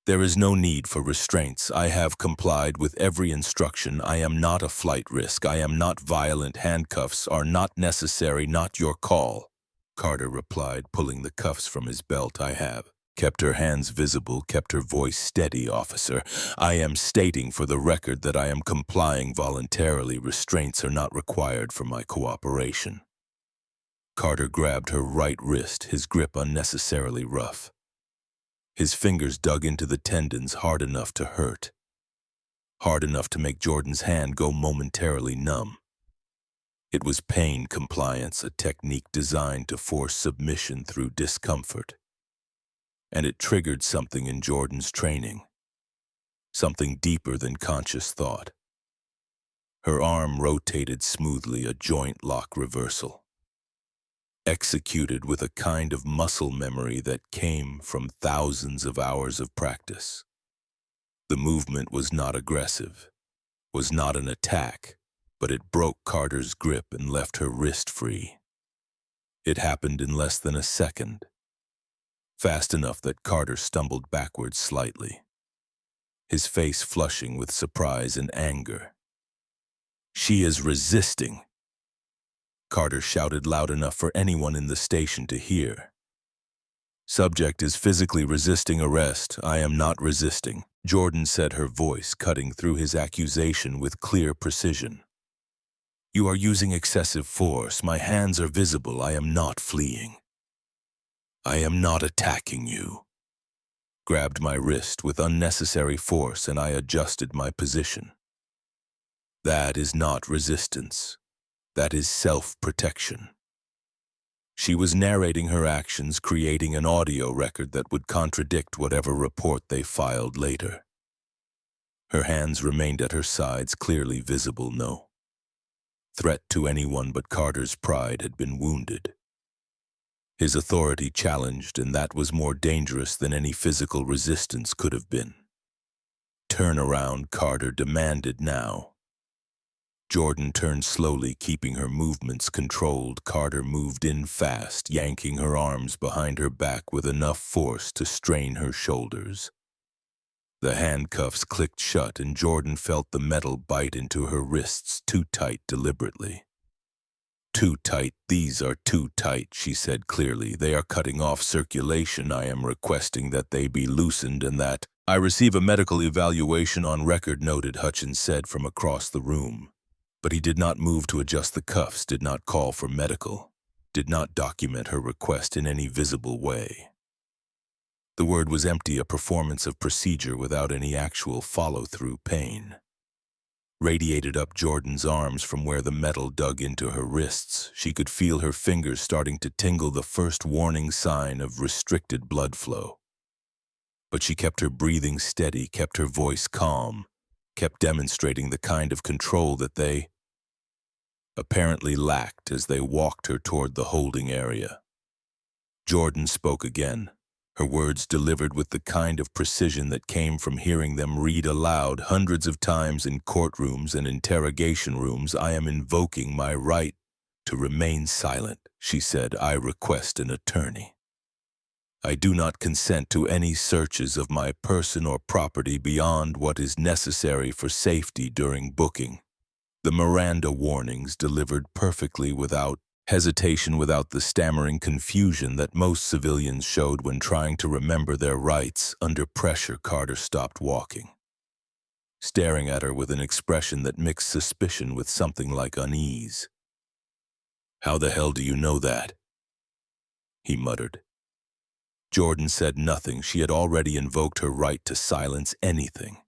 "There is no need for restraints. I have complied with every instruction. I am not a flight risk. I am not violent. Handcuffs are not necessary, not your call," Carter replied, pulling the cuffs from his belt. "I have kept her hands visible, kept her voice steady, officer. I am stating for the record that I am complying voluntarily. Restraints are not required for my cooperation." Carter grabbed her right wrist, his grip unnecessarily rough. His fingers dug into the tendons hard enough to hurt, hard enough to make Jordan's hand go momentarily numb. It was pain compliance, a technique designed to force submission through discomfort. And it triggered something in Jordan's training, something deeper than conscious thought. Her arm rotated smoothly, a joint lock reversal, executed with a kind of muscle memory that came from thousands of hours of practice. The movement was not aggressive, was not an attack, but it broke Carter's grip and left her wrist free. It happened in less than a second, fast enough that Carter stumbled backwards slightly, his face flushing with surprise and anger. "She is resisting," Carter shouted loud enough for anyone in the station to hear. "Subject is physically resisting arrest. I am not resisting," Jordan said, her voice cutting through his accusation with clear precision. "You are using excessive force. My hands are visible. I am not fleeing. I am not attacking you." Grabbed my wrist with unnecessary force and I adjusted my position. That is not resistance. That is self-protection. She was narrating her actions, creating an audio record that would contradict whatever report they filed later. Her hands remained at her sides, clearly visible. No threat to anyone but Carter's pride had been wounded. His authority challenged, and that was more dangerous than any physical resistance could have been. "Turn around," Carter demanded now. Jordan turned slowly, keeping her movements controlled. Carter moved in fast, yanking her arms behind her back with enough force to strain her shoulders. The handcuffs clicked shut, and Jordan felt the metal bite into her wrists, too tight deliberately. "Too tight. These are too tight," she said clearly. "They are cutting off circulation. I am requesting that they be loosened and that I receive a medical evaluation on record," noted Hutchins said from across the room. But he did not move to adjust the cuffs, did not call for medical, did not document her request in any visible way. The word was empty, a performance of procedure without any actual follow-through. Pain radiated up Jordan's arms from where the metal dug into her wrists. She could feel her fingers starting to tingle, the first warning sign of restricted blood flow. But she kept her breathing steady, kept her voice calm, kept demonstrating the kind of control that they apparently lacked as they walked her toward the holding area. Jordan spoke again, her words delivered with the kind of precision that came from hearing them read aloud hundreds of times in courtrooms and interrogation rooms. "I am invoking my right to remain silent," she said. "I request an attorney. I do not consent to any searches of my person or property beyond what is necessary for safety during booking." The Miranda warnings delivered perfectly without hesitation, without the stammering confusion that most civilians showed when trying to remember their rights. Under pressure, Carter stopped walking, staring at her with an expression that mixed suspicion with something like unease. "How the hell do you know that?" he muttered. Jordan said nothing. She had already invoked her right to silence anything.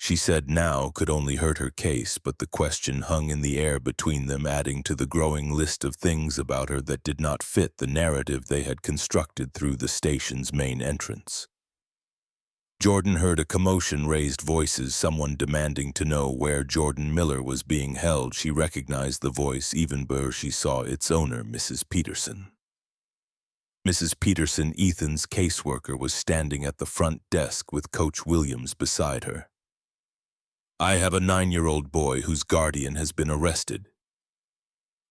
She said now could only hurt her case, but the question hung in the air between them, adding to the growing list of things about her that did not fit the narrative they had constructed through the station's main entrance. Jordan heard a commotion, raised voices, someone demanding to know where Jordan Miller was being held. She recognized the voice even before she saw its owner, Mrs. Peterson. Mrs. Peterson, Ethan's caseworker, was standing at the front desk with Coach Williams beside her. "I have a 9-year-old boy whose guardian has been arrested,"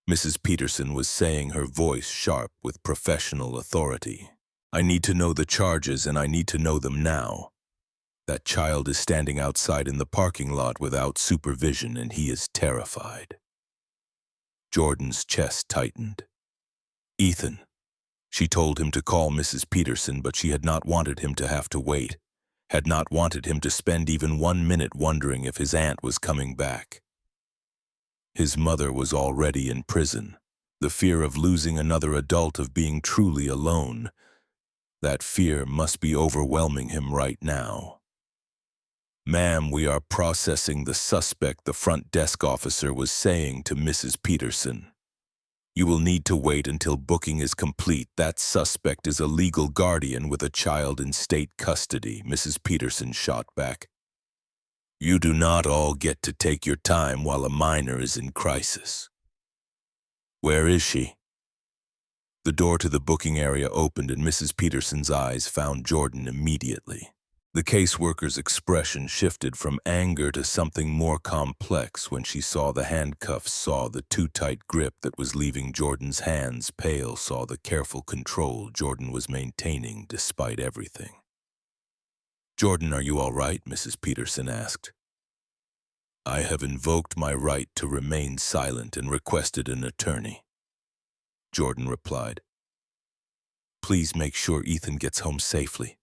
Mrs. Peterson was saying, her voice sharp with professional authority. "I need to know the charges, and I need to know them now. That child is standing outside in the parking lot without supervision, and he is terrified." Jordan's chest tightened. "Ethan." She told him to call Mrs. Peterson, but she had not wanted him to have to wait, had not wanted him to spend even 1 minute wondering if his aunt was coming back. His mother was already in prison. The fear of losing another adult, of being truly alone, that fear must be overwhelming him right now. "Ma'am, we are processing the suspect," the front desk officer was saying to Mrs. Peterson. "You will need to wait until booking is complete. That suspect is a legal guardian with a child in state custody," Mrs. Peterson shot back. "You do not all get to take your time while a minor is in crisis." "Where is she?" The door to the booking area opened, and Mrs. Peterson's eyes found Jordan immediately. The caseworker's expression shifted from anger to something more complex when she saw the handcuffs, saw the too tight grip that was leaving Jordan's hands pale, saw the careful control Jordan was maintaining despite everything. "Jordan, are you all right?" Mrs. Peterson asked. "I have invoked my right to remain silent and requested an attorney," Jordan replied. "Please make sure Ethan gets home safely.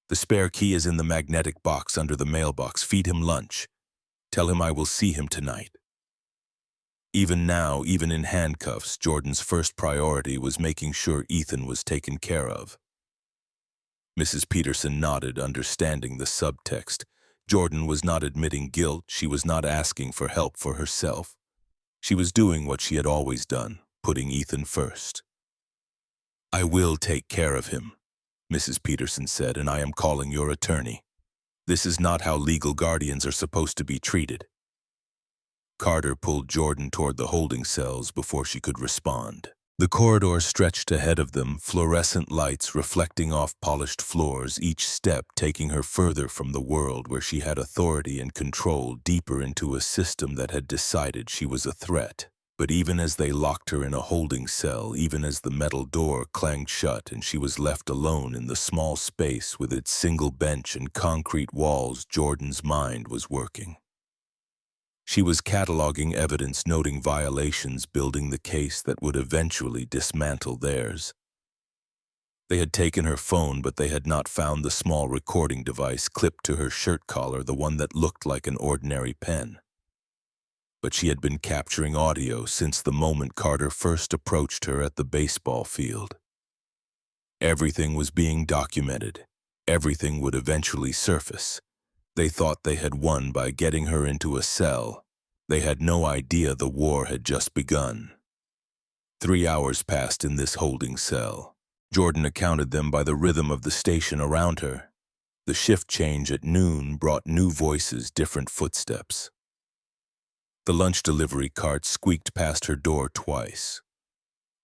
The spare key is in the magnetic box under the mailbox. Feed him lunch. Tell him I will see him tonight." Even now, even in handcuffs, Jordan's first priority was making sure Ethan was taken care of. Mrs. Peterson nodded, understanding the subtext. Jordan was not admitting guilt. She was not asking for help for herself. She was doing what she had always done, putting Ethan first. "I will take care of him," Mrs. Peterson said, "and I am calling your attorney. This is not how legal guardians are supposed to be treated." Carter pulled Jordan toward the holding cells before she could respond. The corridor stretched ahead of them, fluorescent lights reflecting off polished floors, each step taking her further from the world where she had authority and control, deeper into a system that had decided she was a threat. But even as they locked her in a holding cell, even as the metal door clanged shut and she was left alone in the small space with its single bench and concrete walls, Jordan's mind was working. She was cataloging evidence, noting violations, building the case that would eventually dismantle theirs. They had taken her phone, but they had not found the small recording device clipped to her shirt collar, the one that looked like an ordinary pen. But she had been capturing audio since the moment Carter first approached her at the baseball field. Everything was being documented. Everything would eventually surface. They thought they had won by getting her into a cell. They had no idea the war had just begun. 3 hours passed in this holding cell. Jordan accounted them by the rhythm of the station around her. The shift change at noon brought new voices, different footsteps. The lunch delivery cart squeaked past her door twice.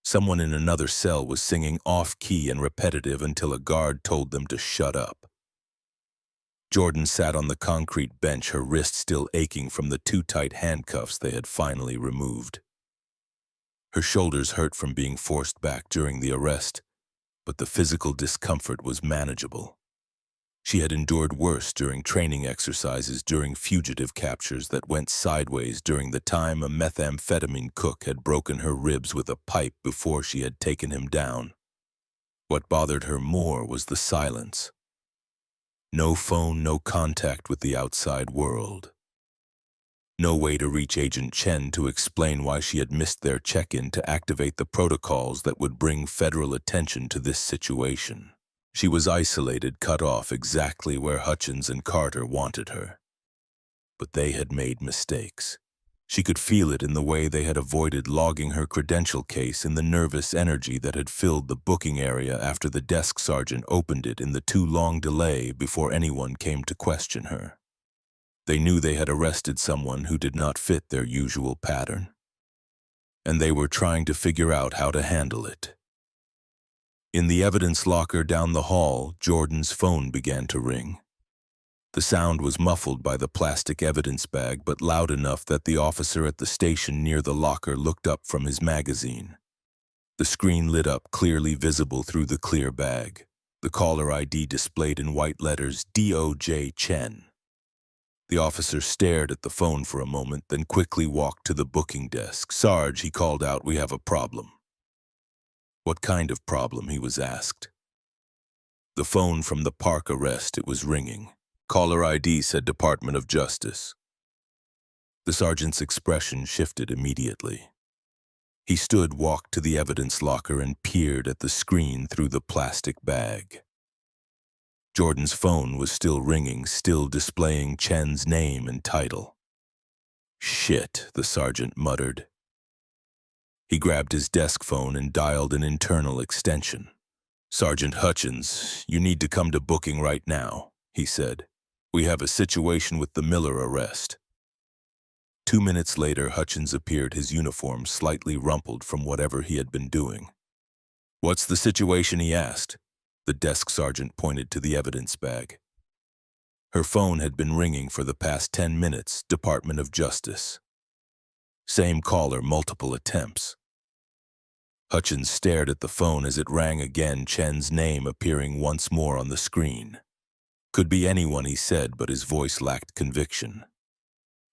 Someone in another cell was singing off-key and repetitive until a guard told them to shut up. Jordan sat on the concrete bench, her wrist still aching from the too tight handcuffs they had finally removed. Her shoulders hurt from being forced back during the arrest, but the physical discomfort was manageable. She had endured worse during training exercises during fugitive captures that went sideways during the time a methamphetamine cook had broken her ribs with a pipe before she had taken him down. What bothered her more was the silence. No phone, no contact with the outside world. No way to reach Agent Chen to explain why she had missed their check-in to activate the protocols that would bring federal attention to this situation. She was isolated, cut off exactly where Hutchins and Carter wanted her. But they had made mistakes. She could feel it in the way they had avoided logging her credential case, in the nervous energy that had filled the booking area after the desk sergeant opened it, in the too long delay before anyone came to question her. They knew they had arrested someone who did not fit their usual pattern, and they were trying to figure out how to handle it. In the evidence locker down the hall, Jordan's phone began to ring. The sound was muffled by the plastic evidence bag, but loud enough that the officer at the station near the locker looked up from his magazine. The screen lit up, clearly visible through the clear bag. The caller ID displayed in white letters, DOJ Chen. The officer stared at the phone for a moment, then quickly walked to the booking desk. "Sarge," he called out, "we have a problem." "What kind of problem?" he was asked. The phone from the park arrest, it was ringing. Caller ID said Department of Justice. The sergeant's expression shifted immediately. He stood, walked to the evidence locker, and peered at the screen through the plastic bag. Jordan's phone was still ringing, still displaying Chen's name and title. "Shit," the sergeant muttered. He grabbed his desk phone and dialed an internal extension. "Sergeant Hutchins, you need to come to booking right now," he said. "We have a situation with the Miller arrest." 2 minutes later, Hutchins appeared, his uniform slightly rumpled from whatever he had been doing. "What's the situation?" he asked. The desk sergeant pointed to the evidence bag. Her phone had been ringing for the past 10 minutes, Department of Justice. Same caller, multiple attempts. Hutchins stared at the phone as it rang again, Chen's name appearing once more on the screen. Could be anyone, he said, but his voice lacked conviction.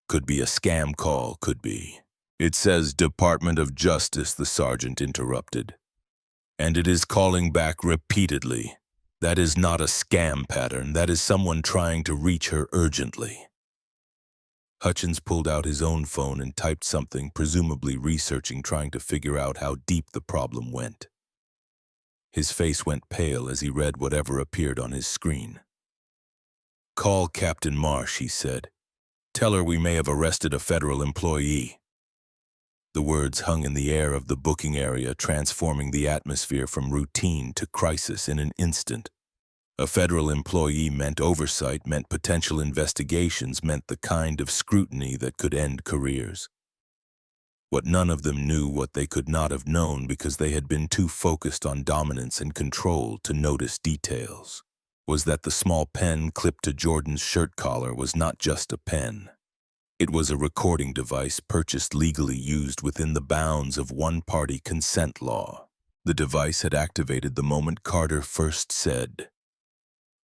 Could be a scam call, could be. "It says Department of Justice," the sergeant interrupted. "And it is calling back repeatedly. That is not a scam pattern. That is someone trying to reach her urgently." Hutchins pulled out his own phone and typed something, presumably researching, trying to figure out how deep the problem went. His face went pale as he read whatever appeared on his screen. "Call Captain Marsh," he said. "Tell her we may have arrested a federal employee." The words hung in the air of the booking area, transforming the atmosphere from routine to crisis in an instant. A federal employee meant oversight, meant potential investigations, meant the kind of scrutiny that could end careers. What none of them knew, what they could not have known because they had been too focused on dominance and control to notice details, was that the small pen clipped to Jordan's shirt collar was not just a pen. It was a recording device purchased legally, used within the bounds of one-party consent law. The device had activated the moment Carter first said,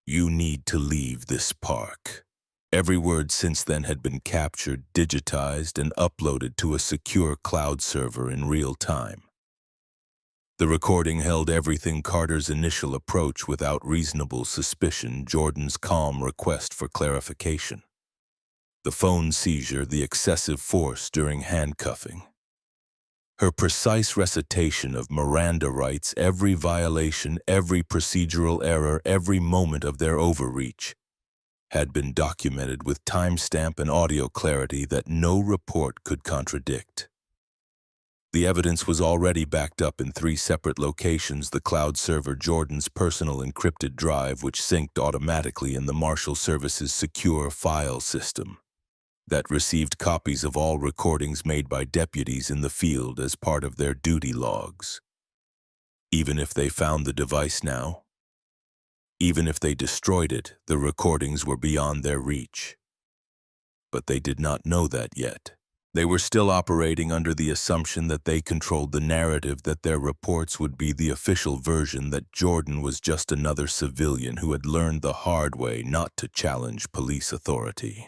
"You need to leave this park." Every word since then had been captured, digitized, and uploaded to a secure cloud server in real time. The recording held everything: Carter's initial approach without reasonable suspicion, Jordan's calm request for clarification, the phone seizure, the excessive force during handcuffing, her precise recitation of Miranda rights, every violation, every procedural error, every moment of their overreach, had been documented with timestamp and audio clarity that no report could contradict. The evidence was already backed up in 3 separate locations: the cloud server, Jordan's personal encrypted drive, which synced automatically in the Marshal Service's secure file system, that received copies of all recordings made by deputies in the field as part of their duty logs. Even if they found the device now, even if they destroyed it, the recordings were beyond their reach. But they did not know that yet. They were still operating under the assumption that they controlled the narrative, that their reports would be the official version, that Jordan was just another civilian who had learned the hard way not to challenge police authority.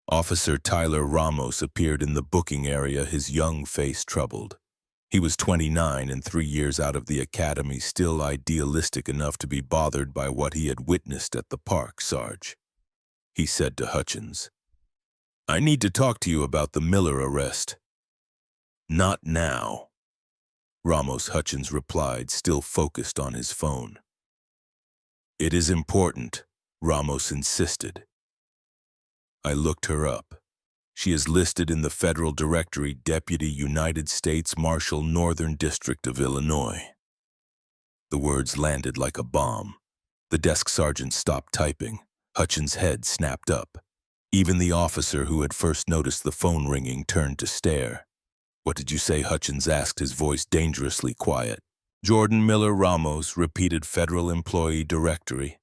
Officer Tyler Ramos appeared in the booking area, his young face troubled. He was 29 and 3 years out of the academy, still idealistic enough to be bothered by what he had witnessed at the park. "Sarge," he said to Hutchins, "I need to talk to you about the Miller arrest." "Not now," Ramos Hutchins replied, still focused on his phone. "It is important," Ramos insisted. "I looked her up. She is listed in the federal directory, Deputy United States Marshal, Northern District of Illinois." The words landed like a bomb. The desk sergeant stopped typing. Hutchins' head snapped up. Even the officer who had first noticed the phone ringing turned to stare. "What did you say?" Hutchins asked, his voice dangerously quiet. "Jordan Miller Ramos," repeated Federal Employee Directory.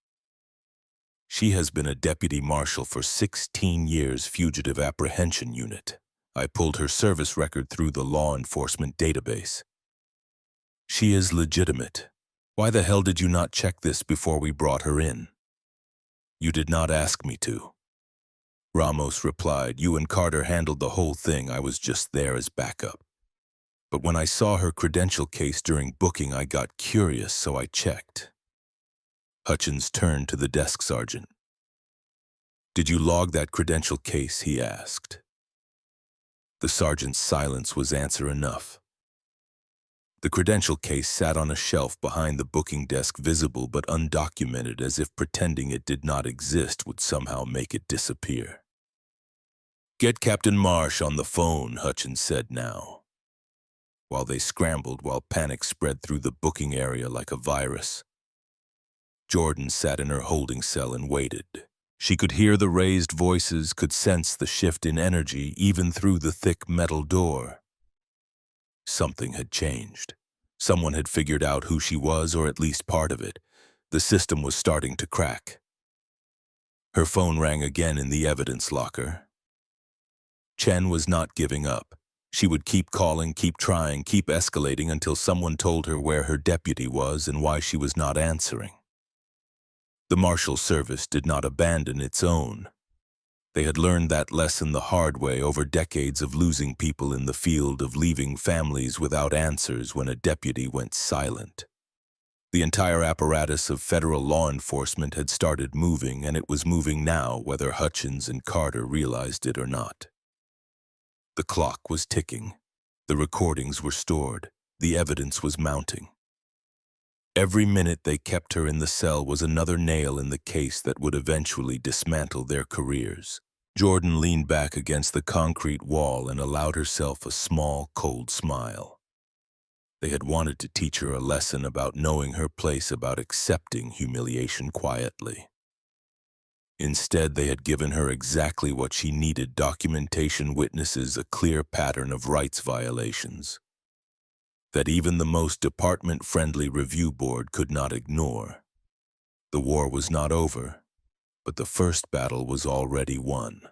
"She has been a deputy marshal for 16 years, Fugitive Apprehension Unit. I pulled her service record through the law enforcement database. She is legitimate. Why the hell did you not check this before we brought her in?" "You did not ask me to," Ramos replied. "You and Carter handled the whole thing. I was just there as backup. But when I saw her credential case during booking, I got curious, so I checked." Hutchins turned to the desk sergeant. "Did you log that credential case?" he asked. The sergeant's silence was answer enough. The credential case sat on a shelf behind the booking desk, visible but undocumented, as if pretending it did not exist would somehow make it disappear. "Get Captain Marsh on the phone," Hutchins said now. While they scrambled, while panic spread through the booking area like a virus, Jordan sat in her holding cell and waited. She could hear the raised voices, could sense the shift in energy even through the thick metal door. Something had changed. Someone had figured out who she was, or at least part of it. The system was starting to crack. Her phone rang again in the evidence locker. Chen was not giving up. She would keep calling, keep trying, keep escalating until someone told her where her deputy was and why she was not answering. The Marshal Service did not abandon its own. They had learned that lesson the hard way over decades of losing people in the field, of leaving families without answers when a deputy went silent. The entire apparatus of federal law enforcement had started moving, and it was moving now, whether Hutchins and Carter realized it or not. The clock was ticking. The recordings were stored. The evidence was mounting. Every minute they kept her in the cell was another nail in the case that would eventually dismantle their careers. Jordan leaned back against the concrete wall and allowed herself a small, cold smile. They had wanted to teach her a lesson about knowing her place, about accepting humiliation quietly. Instead, they had given her exactly what she needed: documentation, witnesses, a clear pattern of rights violations that even the most department-friendly review board could not ignore. The war was not over, but the first battle was already won.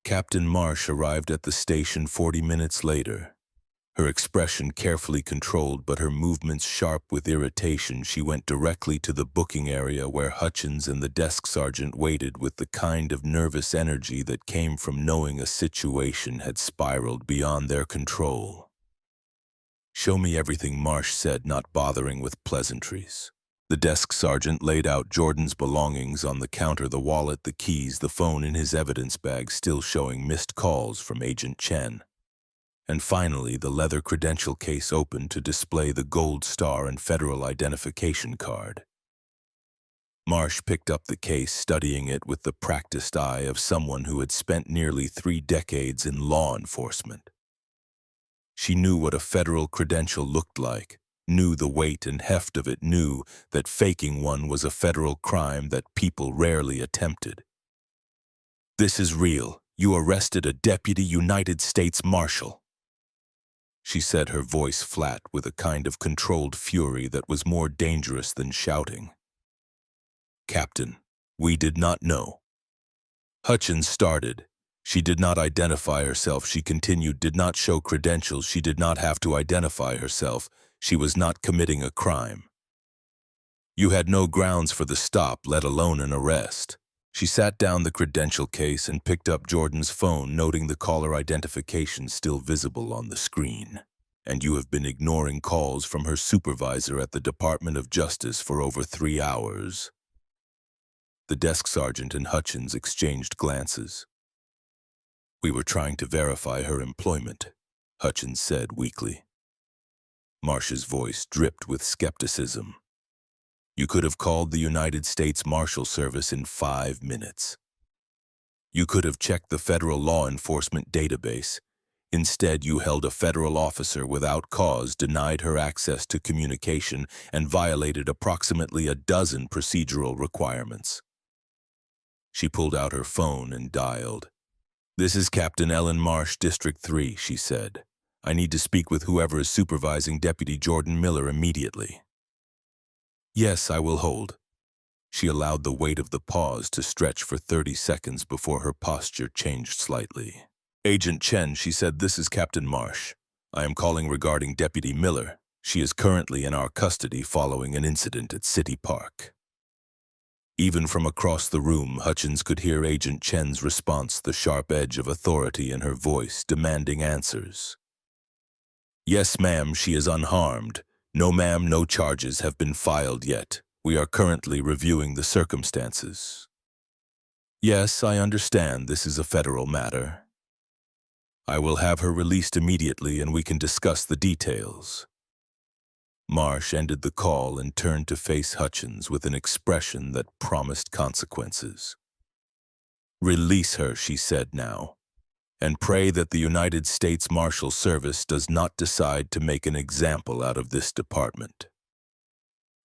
Captain Marsh arrived at the station 40 minutes later. Her expression carefully controlled, but her movements sharp with irritation. She went directly to the booking area where Hutchins and the desk sergeant waited, with the kind of nervous energy that came from knowing a situation had spiraled beyond their control. "Show me everything," Marsh said, not bothering with pleasantries. The desk sergeant laid out Jordan's belongings on the counter: the wallet, the keys, the phone in his evidence bag still showing missed calls from Agent Chen. And finally, the leather credential case opened to display the gold star and federal identification card. Marsh picked up the case, studying it with the practiced eye of someone who had spent nearly 3 decades in law enforcement. She knew what a federal credential looked like, knew the weight and heft of it, knew that faking one was a federal crime that people rarely attempted. "This is real. You arrested a Deputy United States Marshal," she said, her voice flat with a kind of controlled fury that was more dangerous than shouting. "Captain, we did not know." Hutchins started. She did not identify herself, she continued, did not show credentials, she did not have to identify herself. She was not committing a crime. You had no grounds for the stop, let alone an arrest. She sat down the credential case and picked up Jordan's phone, noting the caller identification still visible on the screen. And you have been ignoring calls from her supervisor at the Department of Justice for over 3 hours. The desk sergeant and Hutchins exchanged glances. We were trying to verify her employment, Hutchins said weakly. Marsh's voice dripped with skepticism. You could have called the United States Marshal Service in 5 minutes. You could have checked the federal law enforcement database. Instead, you held a federal officer without cause, denied her access to communication, and violated approximately a dozen procedural requirements. She pulled out her phone and dialed. This is Captain Ellen Marsh, District 3, she said. I need to speak with whoever is supervising Deputy Jordan Miller immediately. Yes, I will hold. She allowed the weight of the pause to stretch for 30 seconds before her posture changed slightly. Agent Chen, she said, this is Captain Marsh. I am calling regarding Deputy Miller. She is currently in our custody following an incident at City Park. Even from across the room, Hutchins could hear Agent Chen's response, the sharp edge of authority in her voice, demanding answers. Yes, ma'am, she is unharmed. No, ma'am, no charges have been filed yet. We are currently reviewing the circumstances. Yes, I understand this is a federal matter. I will have her released immediately and we can discuss the details. Marsh ended the call and turned to face Hutchins with an expression that promised consequences. Release her, she said now, and pray that the United States Marshal Service does not decide to make an example out of this department.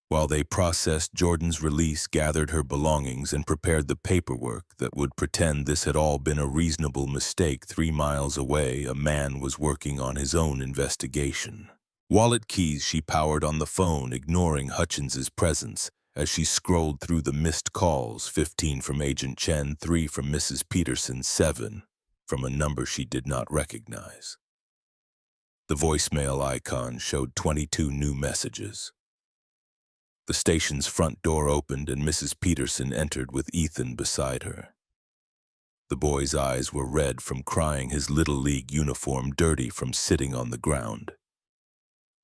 While they processed Jordan's release, gathered her belongings, and prepared the paperwork that would pretend this had all been a reasonable mistake, 3 miles away, a man was working on his own investigation. Wallet keys she powered on the phone, ignoring Hutchins's presence, as she scrolled through the missed calls, 15 from Agent Chen, 3 from Mrs. Peterson, 7 from a number she did not recognize. The voicemail icon showed 22 new messages. The station's front door opened and Mrs. Peterson entered with Ethan beside her. The boy's eyes were red from crying, his Little League uniform dirty from sitting on the ground,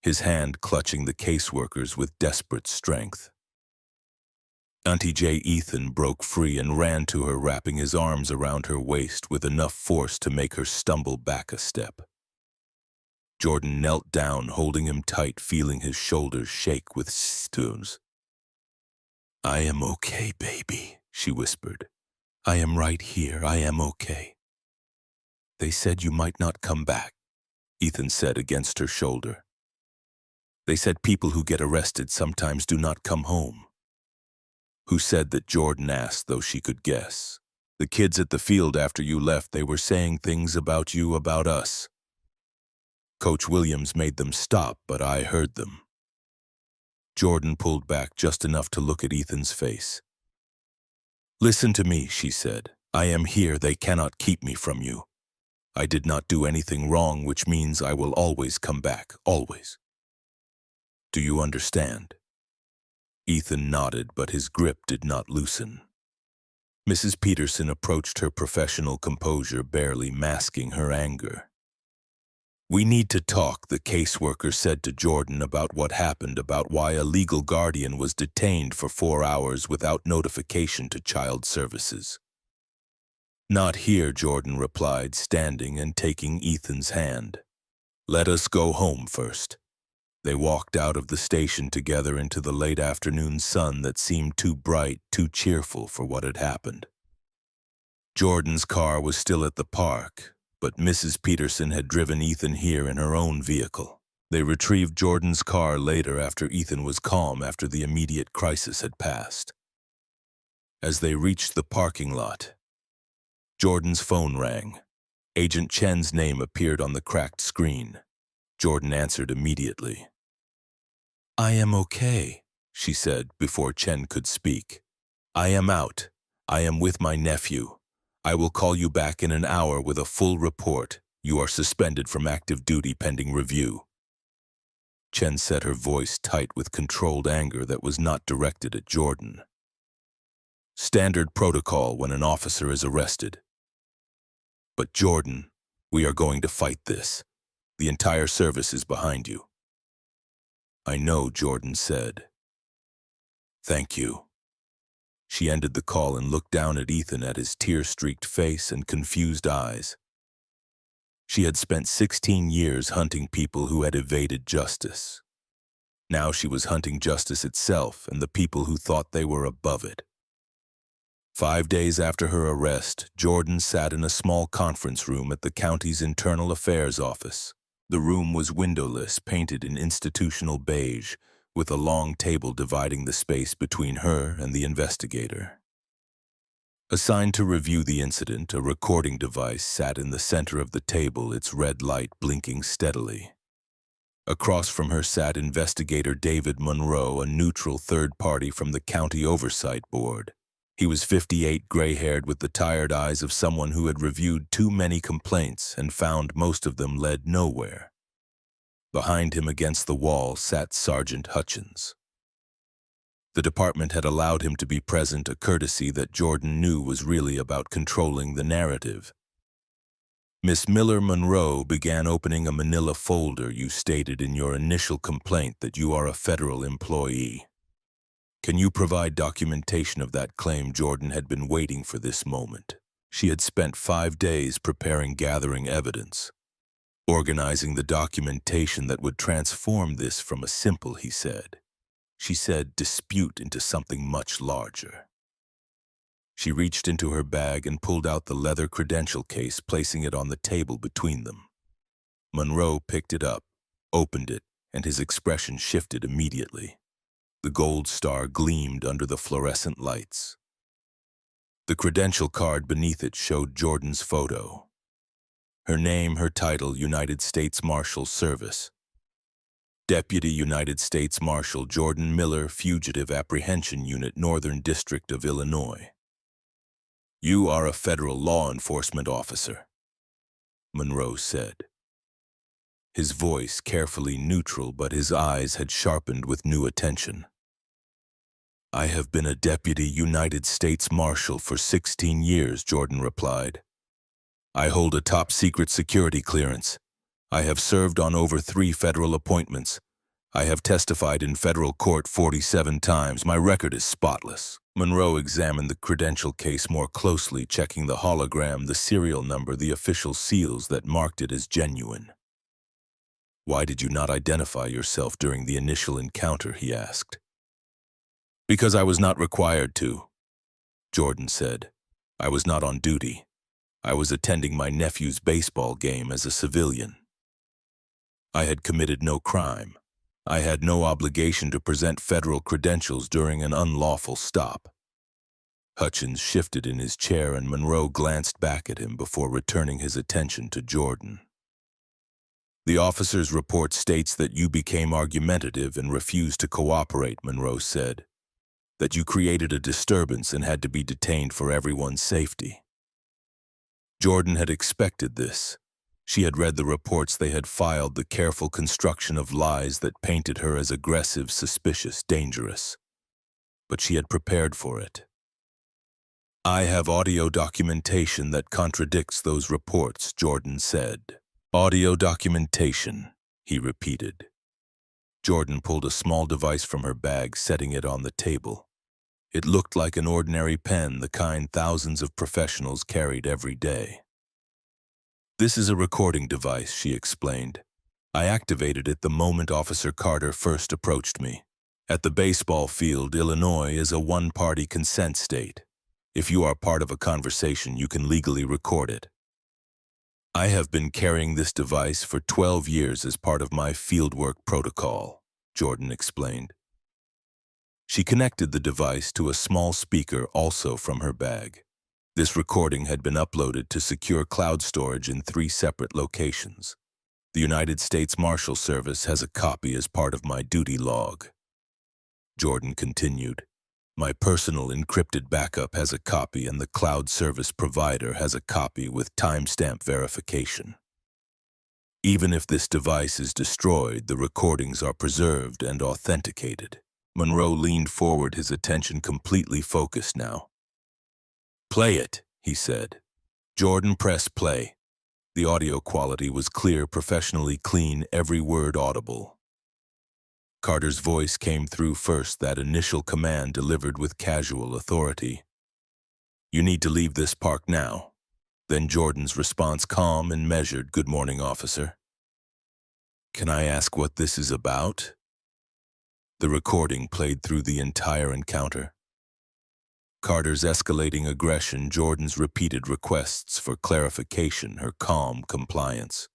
his hand clutching the caseworkers with desperate strength. Auntie J. Ethan broke free and ran to her, wrapping his arms around her waist with enough force to make her stumble back a step. Jordan knelt down, holding him tight, feeling his shoulders shake with stones. I am okay, baby, she whispered. I am right here. I am okay. They said you might not come back, Ethan said against her shoulder. They said people who get arrested sometimes do not come home. Who said that? Jordan asked, though she could guess. The kids at the field after you left, they were saying things about you, about us. Coach Williams made them stop, but I heard them. Jordan pulled back just enough to look at Ethan's face. Listen to me, she said. I am here. They cannot keep me from you. I did not do anything wrong, which means I will always come back, always. Do you understand? Ethan nodded, but his grip did not loosen. Mrs. Peterson approached her professional composure, barely masking her anger. We need to talk, the caseworker said to Jordan, about what happened, about why a legal guardian was detained for 4 hours without notification to Child Services. Not here, Jordan replied, standing and taking Ethan's hand. Let us go home first. They walked out of the station together into the late afternoon sun that seemed too bright, too cheerful for what had happened. Jordan's car was still at the park, but Mrs. Peterson had driven Ethan here in her own vehicle. They retrieved Jordan's car later after Ethan was calm after the immediate crisis had passed. As they reached the parking lot, Jordan's phone rang. Agent Chen's name appeared on the cracked screen. Jordan answered immediately. I am okay, she said before Chen could speak. I am out. I am with my nephew. I will call you back in an hour with a full report. You are suspended from active duty pending review. Chen set her voice tight with controlled anger that was not directed at Jordan. Standard protocol when an officer is arrested. But Jordan, we are going to fight this. The entire service is behind you. I know, Jordan said. Thank you. She ended the call and looked down at Ethan at his tear-streaked face and confused eyes. She had spent 16 years hunting people who had evaded justice. Now she was hunting justice itself and the people who thought they were above it. 5 days after her arrest, Jordan sat in a small conference room at the county's internal affairs office. The room was windowless, painted in institutional beige, with a long table dividing the space between her and the investigator. Assigned to review the incident, a recording device sat in the center of the table, its red light blinking steadily. Across from her sat investigator David Monroe, a neutral third party from the County Oversight Board. He was 58, gray-haired, with the tired eyes of someone who had reviewed too many complaints and found most of them led nowhere. Behind him against the wall sat Sergeant Hutchins. The department had allowed him to be present, a courtesy that Jordan knew was really about controlling the narrative. Miss Miller Monroe began opening a manila folder. You stated in your initial complaint that you are a federal employee. Can you provide documentation of that claim? Jordan had been waiting for this moment. She had spent 5 days preparing, gathering evidence, organizing the documentation that would transform this from a simple, she said, dispute into something much larger. She reached into her bag and pulled out the leather credential case, placing it on the table between them. Monroe picked it up, opened it, and his expression shifted immediately. The gold star gleamed under the fluorescent lights. The credential card beneath it showed Jordan's photo. Her name, her title, United States Marshal Service. Deputy United States Marshal Jordan Miller, Fugitive Apprehension Unit, Northern District of Illinois. You are a federal law enforcement officer, Monroe said. His voice carefully neutral, but his eyes had sharpened with new attention. I have been a Deputy United States Marshal for 16 years, Jordan replied. I hold a top-secret security clearance. I have served on over 3 federal appointments. I have testified in federal court 47 times. My record is spotless. Monroe examined the credential case more closely, checking the hologram, the serial number, the official seals that marked it as genuine. Why did you not identify yourself during the initial encounter? He asked. Because I was not required to, Jordan said. I was not on duty. I was attending my nephew's baseball game as a civilian. I had committed no crime. I had no obligation to present federal credentials during an unlawful stop. Hutchins shifted in his chair and Monroe glanced back at him before returning his attention to Jordan. The officer's report states that you became argumentative and refused to cooperate, Monroe said. That you created a disturbance and had to be detained for everyone's safety. Jordan had expected this. She had read the reports they had filed, the careful construction of lies that painted her as aggressive, suspicious, dangerous. But she had prepared for it. I have audio documentation that contradicts those reports, Jordan said. Audio documentation, he repeated. Jordan pulled a small device from her bag, setting it on the table. It looked like an ordinary pen, the kind thousands of professionals carried every day. This is a recording device, she explained. I activated it the moment Officer Carter first approached me. At the baseball field, Illinois is a one-party consent state. If you are part of a conversation, you can legally record it. I have been carrying this device for 12 years as part of my fieldwork protocol, Jordan explained. She connected the device to a small speaker also from her bag. This recording had been uploaded to secure cloud storage in 3 separate locations. The United States Marshal Service has a copy as part of my duty log. Jordan continued. My personal encrypted backup has a copy and the cloud service provider has a copy with timestamp verification. Even if this device is destroyed, the recordings are preserved and authenticated. Monroe leaned forward, his attention completely focused now. "Play it," he said. Jordan pressed play. The audio quality was clear, professionally clean, every word audible. Carter's voice came through first, that initial command delivered with casual authority. "You need to leave this park now." Then Jordan's response, calm and measured, "Good morning, officer. Can I ask what this is about?" The recording played through the entire encounter. Carter's escalating aggression, Jordan's repeated requests for clarification, her calm compliance.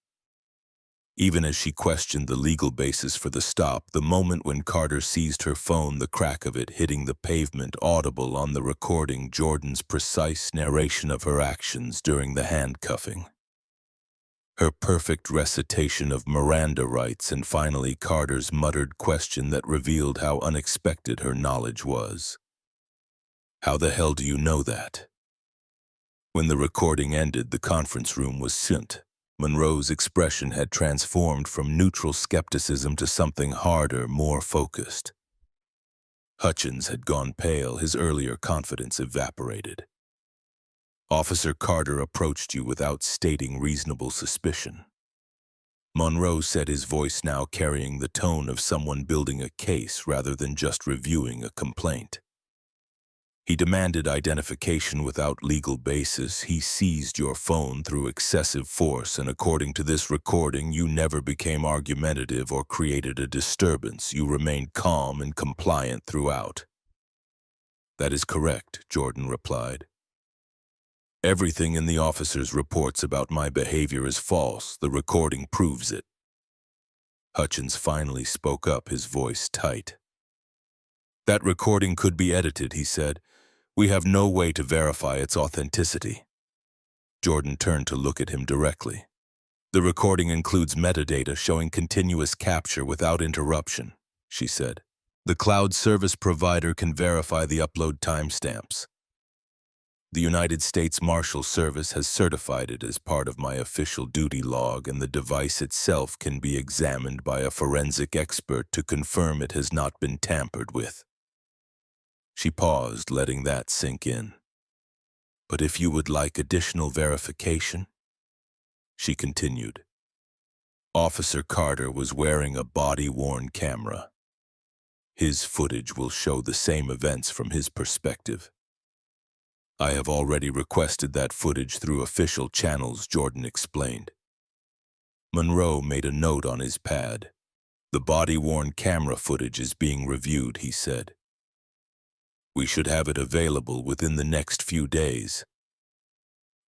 Even as she questioned the legal basis for the stop, the moment when Carter seized her phone, the crack of it hitting the pavement audible on the recording, Jordan's precise narration of her actions during the handcuffing. Her perfect recitation of Miranda rights, and finally Carter's muttered question that revealed how unexpected her knowledge was. "How the hell do you know that?" When the recording ended, the conference room was silent. Monroe's expression had transformed from neutral skepticism to something harder, more focused. Hutchins had gone pale, his earlier confidence evaporated. "Officer Carter approached you without stating reasonable suspicion." Monroe said, his voice now carrying the tone of someone building a case rather than just reviewing a complaint. "He demanded identification without legal basis. He seized your phone through excessive force, and according to this recording, you never became argumentative or created a disturbance. You remained calm and compliant throughout." "That is correct," Jordan replied. "Everything in the officer's reports about my behavior is false. The recording proves it." Hutchins finally spoke up, his voice tight. "That recording could be edited," he said. "We have no way to verify its authenticity." Jordan turned to look at him directly. "The recording includes metadata showing continuous capture without interruption," she said. "The cloud service provider can verify the upload timestamps. The United States Marshal Service has certified it as part of my official duty log, and the device itself can be examined by a forensic expert to confirm it has not been tampered with." She paused, letting that sink in. "But if you would like additional verification," she continued. "Officer Carter was wearing a body-worn camera. His footage will show the same events from his perspective. I have already requested that footage through official channels," Jordan explained. Monroe made a note on his pad. "The body-worn camera footage is being reviewed," he said. "We should have it available within the next few days."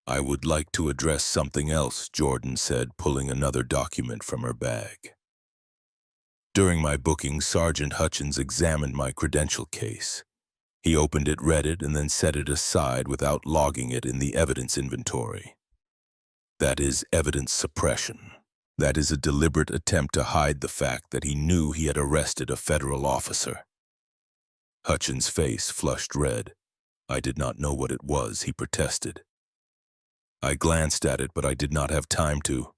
"I would like to address something else," Jordan said, pulling another document from her bag. "During my booking, Sergeant Hutchins examined my credential case. He opened it, read it, and then set it aside without logging it in the evidence inventory. That is evidence suppression. That is a deliberate attempt to hide the fact that he knew he had arrested a federal officer." Hutchins' face flushed red. "I did not know what it was," he protested. "I glanced at it, but I did not have time to."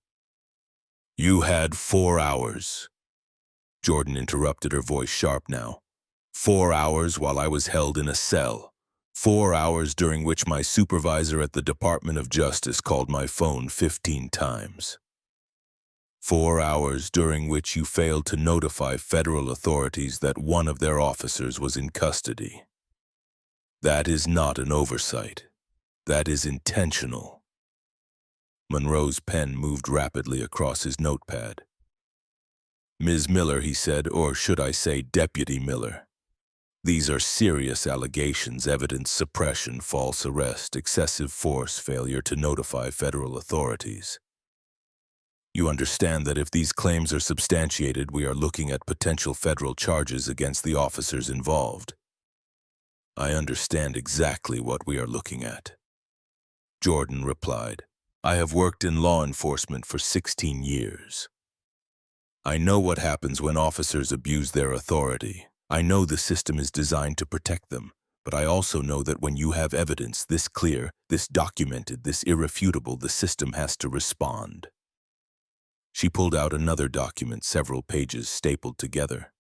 "You had 4 hours." Jordan interrupted, her voice sharp now. 4 hours while I was held in a cell. 4 hours during which my supervisor at the Department of Justice called my phone 15 times. 4 hours during which you failed to notify federal authorities that one of their officers was in custody. That is not an oversight. That is intentional." Monroe's pen moved rapidly across his notepad. "Ms. Miller," he said, "or should I say Deputy Miller. These are serious allegations: evidence suppression, false arrest, excessive force, failure to notify federal authorities. You understand that if these claims are substantiated, we are looking at potential federal charges against the officers involved." "I understand exactly what we are looking at," Jordan replied. "I have worked in law enforcement for 16 years. I know what happens when officers abuse their authority. I know the system is designed to protect them. But I also know that when you have evidence this clear, this documented, this irrefutable, the system has to respond. She pulled out another document, several pages stapled together.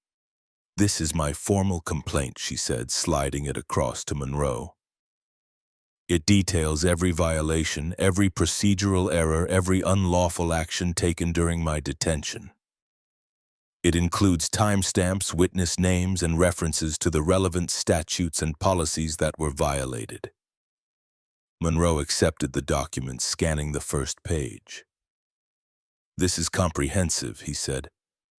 "This is my formal complaint," she said, sliding it across to Monroe. "It details every violation, every procedural error, every unlawful action taken during my detention. It includes timestamps, witness names, and references to the relevant statutes and policies that were violated." Monroe accepted the document, scanning the first page. "This is comprehensive," he said.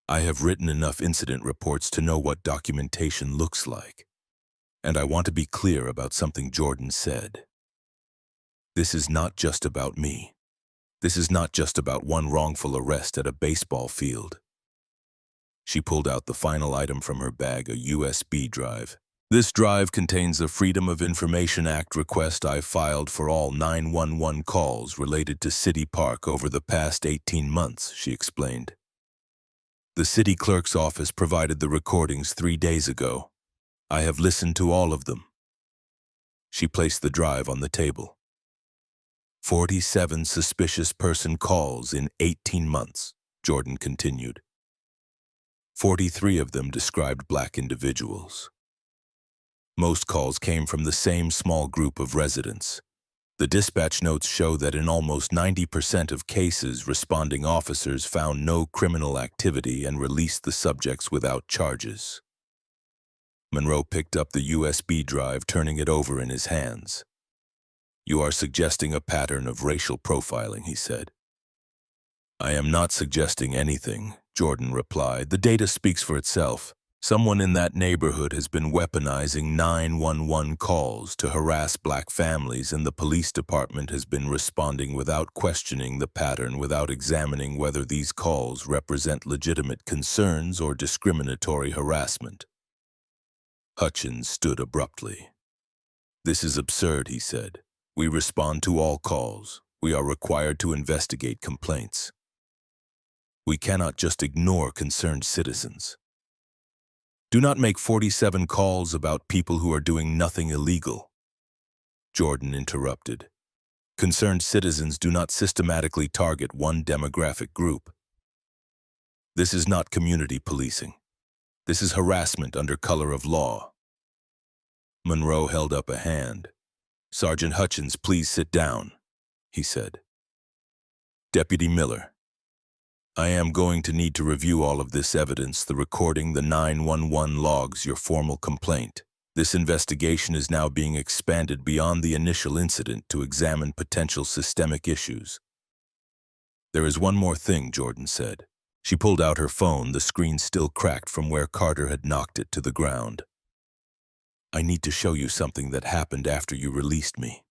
"I have written enough incident reports to know what documentation looks like. And I want to be clear about something Jordan said. This is not just about me. This is not just about one wrongful arrest at a baseball field." She pulled out the final item from her bag, a USB drive. "This drive contains a Freedom of Information Act request I filed for all 911 calls related to City Park over the past 18 months, she explained. "The city clerk's office provided the recordings 3 days ago. I have listened to all of them." She placed the drive on the table. 47 suspicious person calls in 18 months, Jordan continued. 43 of them described black individuals. Most calls came from the same small group of residents. The dispatch notes show that in almost 90% of cases, responding officers found no criminal activity and released the subjects without charges. Monroe picked up the USB drive, turning it over in his hands. "You are suggesting a pattern of racial profiling," he said. "I am not suggesting anything," Jordan replied. "The data speaks for itself. Someone in that neighborhood has been weaponizing 911 calls to harass black families, and the police department has been responding without questioning the pattern, without examining whether these calls represent legitimate concerns or discriminatory harassment." Hutchins stood abruptly. "This is absurd," he said. "We respond to all calls. We are required to investigate complaints. We cannot just ignore concerned citizens. Do not make 47 calls about people who are doing nothing illegal." Jordan interrupted. "Concerned citizens do not systematically target one demographic group. This is not community policing. This is harassment under color of law." Monroe held up a hand. "Sergeant Hutchins, please sit down," he said. "Deputy Miller, I am going to need to review all of this evidence, the recording, the 911 logs, your formal complaint. This investigation is now being expanded beyond the initial incident to examine potential systemic issues." "There is one more thing," Jordan said. She pulled out her phone, the screen still cracked from where Carter had knocked it to the ground. "I need to show you something that happened after you released me."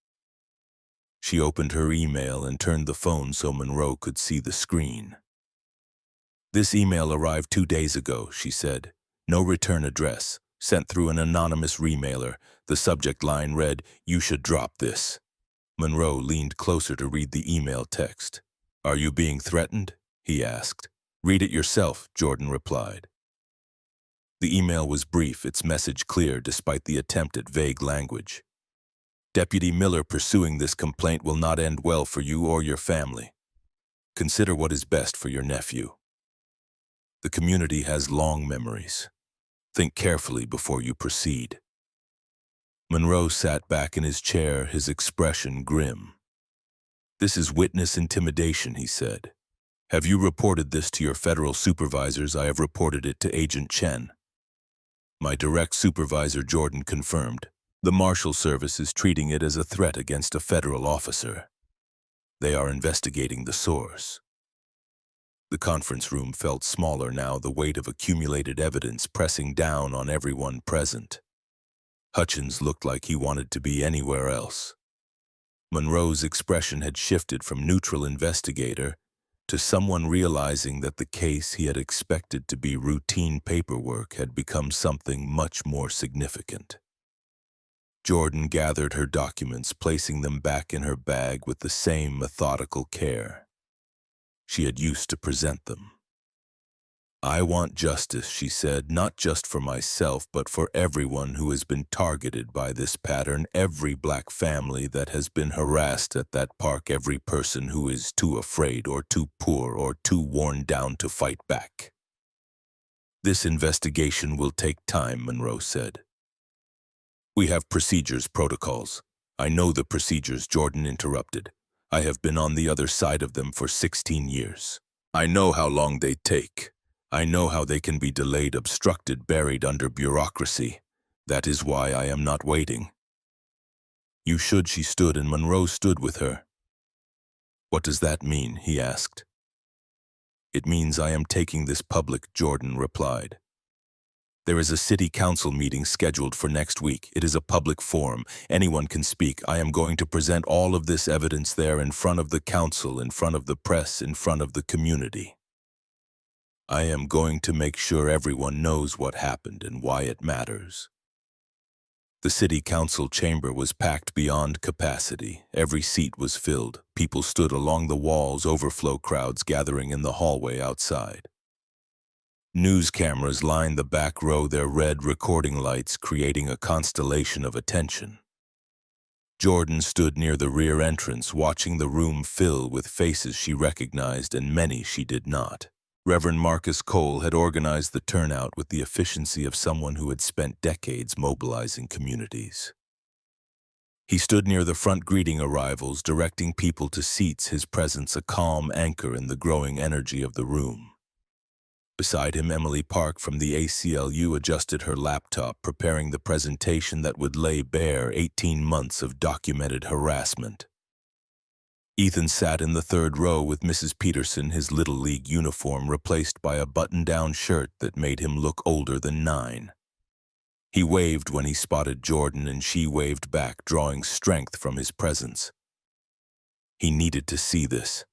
She opened her email and turned the phone so Monroe could see the screen. "This email arrived 2 days ago," she said. "No return address. Sent through an anonymous remailer. The subject line read, 'You should drop this.'" Monroe leaned closer to read the email text. "Are you being threatened?" he asked. "Read it yourself," Jordan replied. The email was brief, its message clear despite the attempt at vague language. "Deputy Miller, pursuing this complaint will not end well for you or your family. Consider what is best for your nephew. The community has long memories. Think carefully before you proceed." Monroe sat back in his chair, his expression grim. "This is witness intimidation," he said. "Have you reported this to your federal supervisors?" "I have reported it to Agent Chen." "My direct supervisor," Jordan confirmed. "The Marshal Service is treating it as a threat against a federal officer. They are investigating the source." The conference room felt smaller now, the weight of accumulated evidence pressing down on everyone present. Hutchins looked like he wanted to be anywhere else. Monroe's expression had shifted from neutral investigator to someone realizing that the case he had expected to be routine paperwork had become something much more significant. Jordan gathered her documents, placing them back in her bag with the same methodical care she had used to present them. I want justice, she said, not just for myself, but for everyone who has been targeted by this pattern, every black family that has been harassed at that park, every person who is too afraid or too poor or too worn down to fight back. This investigation will take time, Monroe said. We have procedures, protocols. I know the procedures, Jordan interrupted. I have been on the other side of them for 16 years. I know how long they take. I know how they can be delayed, obstructed, buried under bureaucracy. That is why I am not waiting. You should, she stood, and Monroe stood with her. What does that mean? He asked. It means I am taking this public, Jordan replied. There is a city council meeting scheduled for next week. It is a public forum. Anyone can speak. I am going to present all of this evidence there in front of the council, in front of the press, in front of the community. I am going to make sure everyone knows what happened and why it matters. The city council chamber was packed beyond capacity. Every seat was filled. People stood along the walls, overflow crowds gathering in the hallway outside. News cameras lined the back row, their red recording lights creating a constellation of attention. Jordan stood near the rear entrance, watching the room fill with faces she recognized and many she did not. Reverend Marcus Cole had organized the turnout with the efficiency of someone who had spent decades mobilizing communities. He stood near the front greeting arrivals, directing people to seats, his presence a calm anchor in the growing energy of the room. Beside him, Emily Park from the ACLU adjusted her laptop, preparing the presentation that would lay bare 18 months of documented harassment. Ethan sat in the third row with Mrs. Peterson, his Little League uniform replaced by a button-down shirt that made him look older than 9. He waved when he spotted Jordan, and she waved back, drawing strength from his presence. He needed to see this.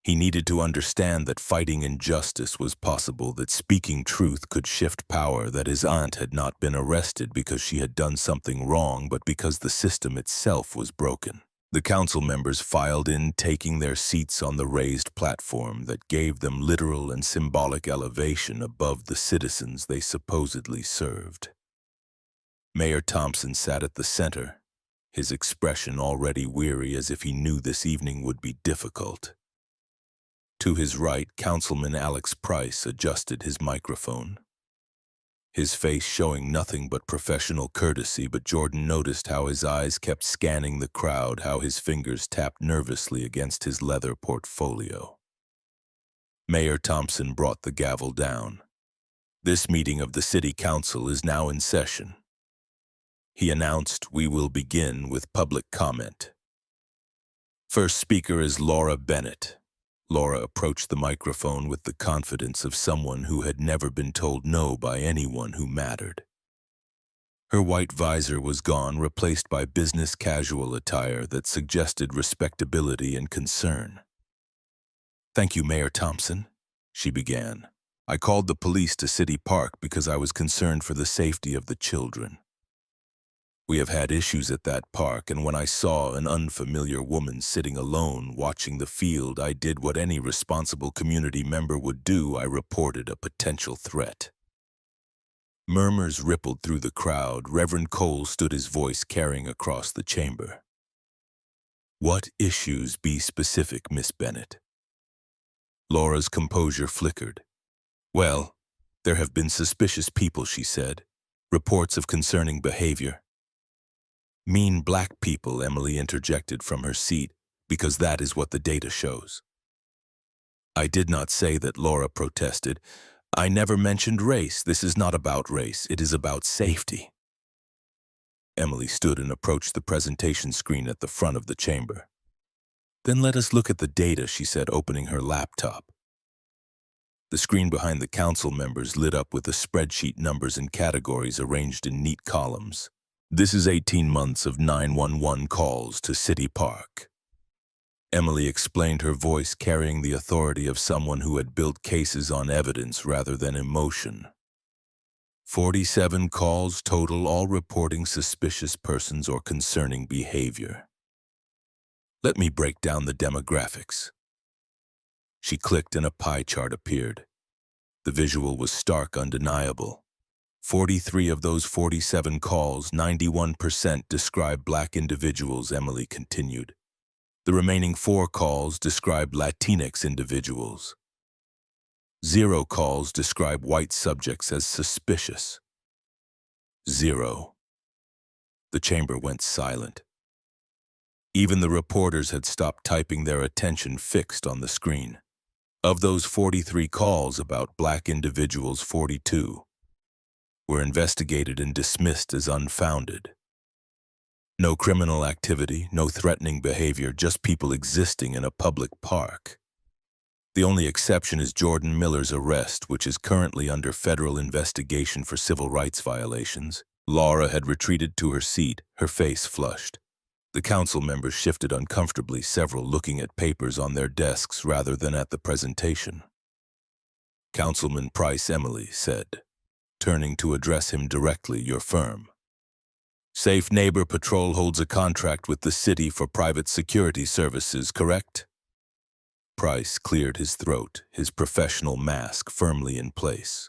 He needed to understand that fighting injustice was possible, that speaking truth could shift power, that his aunt had not been arrested because she had done something wrong, but because the system itself was broken. The council members filed in, taking their seats on the raised platform that gave them literal and symbolic elevation above the citizens they supposedly served. Mayor Thompson sat at the center, his expression already weary, as if he knew this evening would be difficult. To his right, Councilman Alex Price adjusted his microphone, his face showing nothing but professional courtesy, but Jordan noticed how his eyes kept scanning the crowd, how his fingers tapped nervously against his leather portfolio. Mayor Thompson brought the gavel down. This meeting of the City Council is now in session. He announced, we will begin with public comment. First speaker is Laura Bennett. Laura approached the microphone with the confidence of someone who had never been told no by anyone who mattered. Her white visor was gone, replaced by business casual attire that suggested respectability and concern. Thank you, Mayor Thompson, she began. I called the police to City Park because I was concerned for the safety of the children. We have had issues at that park, and when I saw an unfamiliar woman sitting alone watching the field, I did what any responsible community member would do. I reported a potential threat. Murmurs rippled through the crowd. Reverend Cole stood, his voice carrying across the chamber. What issues? Be specific, Miss Bennett. Laura's composure flickered. Well, there have been suspicious people, she said. Reports of concerning behavior. Mean black people, Emily interjected from her seat, because that is what the data shows. I did not say that, Laura protested. I never mentioned race. This is not about race. It is about safety. Emily stood and approached the presentation screen at the front of the chamber. Then let us look at the data, she said, opening her laptop. The screen behind the council members lit up with the spreadsheet numbers and categories arranged in neat columns. This is 18 months of 911 calls to City Park. Emily explained, her voice carrying the authority of someone who had built cases on evidence rather than emotion. 47 calls total, all reporting suspicious persons or concerning behavior. Let me break down the demographics. She clicked and a pie chart appeared. The visual was stark, undeniable. 43 of those 47 calls, 91%, described black individuals, Emily continued. The remaining 4 calls described Latinx individuals. 0 calls describe white subjects as suspicious. 0. The chamber went silent. Even the reporters had stopped typing, their attention fixed on the screen. Of those 43 calls about black individuals, 42 were investigated and dismissed as unfounded. No criminal activity, no threatening behavior, just people existing in a public park. The only exception is Jordan Miller's arrest, which is currently under federal investigation for civil rights violations. Laura had retreated to her seat, her face flushed. The council members shifted uncomfortably, several looking at papers on their desks rather than at the presentation. Councilman Price, Emily said, turning to address him directly, your firm. Safe Neighbor Patrol holds a contract with the city for private security services, correct? Price cleared his throat, his professional mask firmly in place.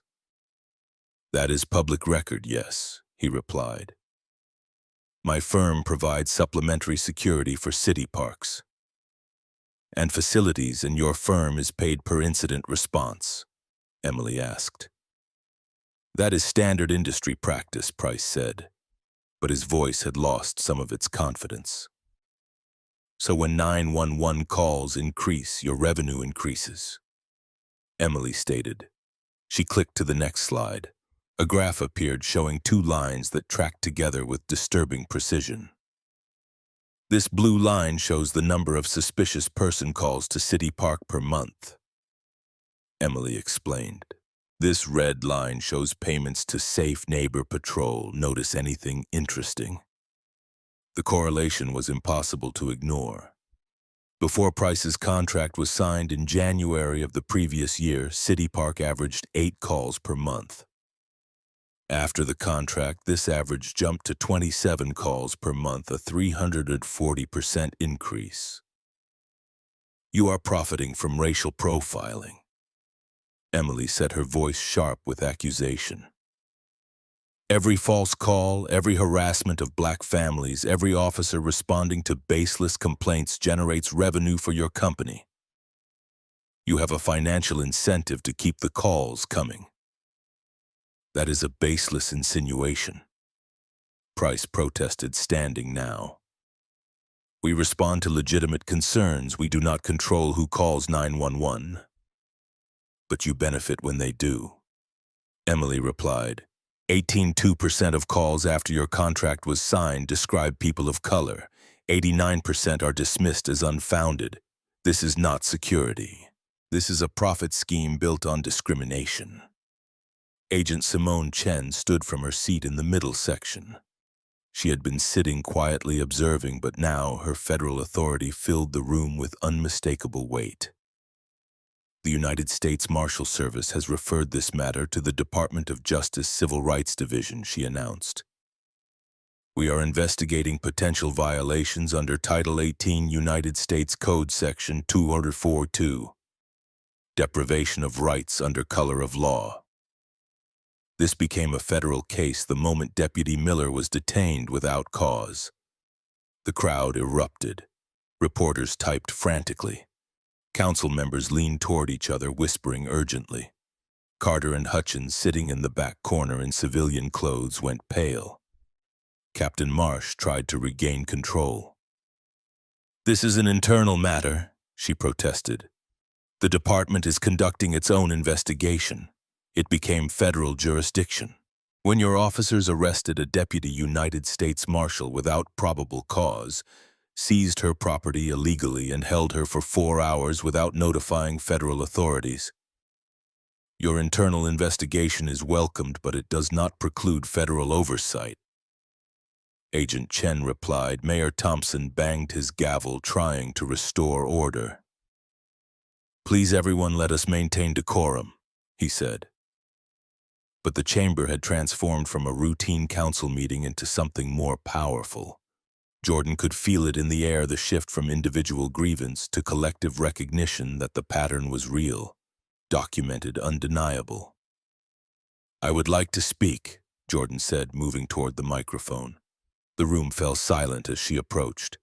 That is public record, yes, he replied. My firm provides supplementary security for city parks and facilities, and your firm is paid per incident response, Emily asked. That is standard industry practice, Price said, but his voice had lost some of its confidence. So when 911 calls increase, your revenue increases, Emily stated. She clicked to the next slide. A graph appeared showing 2 lines that tracked together with disturbing precision. This blue line shows the number of suspicious person calls to City Park per month, Emily explained. This red line shows payments to Safe Neighbor Patrol. Notice anything interesting? The correlation was impossible to ignore. Before Price's contract was signed in January of the previous year, City Park averaged 8 calls per month. After the contract, this average jumped to 27 calls per month, a 340% increase. You are profiting from racial profiling, Emily said, her voice sharp with accusation. Every false call, every harassment of black families, every officer responding to baseless complaints generates revenue for your company. You have a financial incentive to keep the calls coming. That is a baseless insinuation, Price protested, standing now. We respond to legitimate concerns. We do not control who calls 911. But you benefit when they do, Emily replied. 18% of calls after your contract was signed describe people of color. 89% are dismissed as unfounded. This is not security. This is a profit scheme built on discrimination. Agent Simone Chen stood from her seat in the middle section. She had been sitting quietly observing, but now her federal authority filled the room with unmistakable weight. The United States Marshal Service has referred this matter to the Department of Justice Civil Rights Division, she announced. We are investigating potential violations under Title 18 United States Code Section 242, deprivation of rights under color of law. This became a federal case the moment Deputy Miller was detained without cause. The crowd erupted. Reporters typed frantically. Council members leaned toward each other, whispering urgently. Carter and Hutchins, sitting in the back corner in civilian clothes, went pale. Captain Marsh tried to regain control. This is an internal matter, she protested. The department is conducting its own investigation. It became federal jurisdiction. When your officers arrested a deputy United States Marshal without probable cause, seized her property illegally, and held her for 4 hours without notifying federal authorities. Your internal investigation is welcomed, but it does not preclude federal oversight. Agent Chen replied. Mayor Thompson banged his gavel, trying to restore order. Please everyone, let us maintain decorum, he said. But the chamber had transformed from a routine council meeting into something more powerful. Jordan could feel it in the air, the shift from individual grievance to collective recognition that the pattern was real. documented, undeniable. "I would like to speak," Jordan said, moving toward the microphone. The room fell silent as she approached.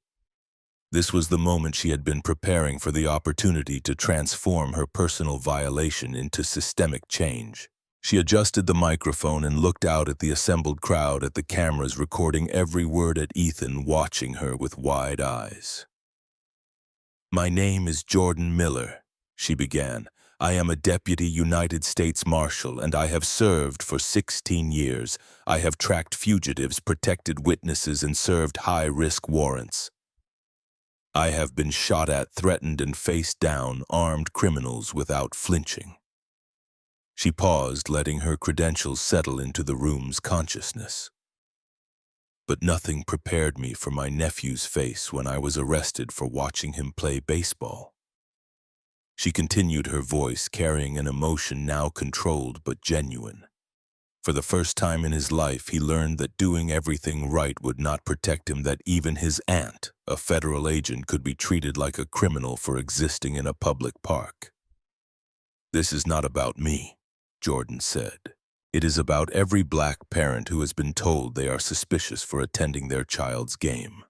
This was the moment she had been preparing for, the opportunity to transform her personal violation into systemic change. She adjusted the microphone and looked out at the assembled crowd, at the cameras recording every word, at Ethan watching her with wide eyes. "My name is Jordan Miller," she began. "I am a Deputy United States Marshal, and I have served for 16 years. I have tracked fugitives, protected witnesses, and served high-risk warrants. I have been shot at, threatened, and faced down armed criminals without flinching." She paused, letting her credentials settle into the room's consciousness. "But nothing prepared me for my nephew's face when I was arrested for watching him play baseball." She continued, her voice carrying an emotion now controlled but genuine. For the first time in his life, he learned that doing everything right would not protect him, that even his aunt, a federal agent, could be treated like a criminal for existing in a public park. "This is not about me," Jordan said. "It is about every black parent who has been told they are suspicious for attending their child's game.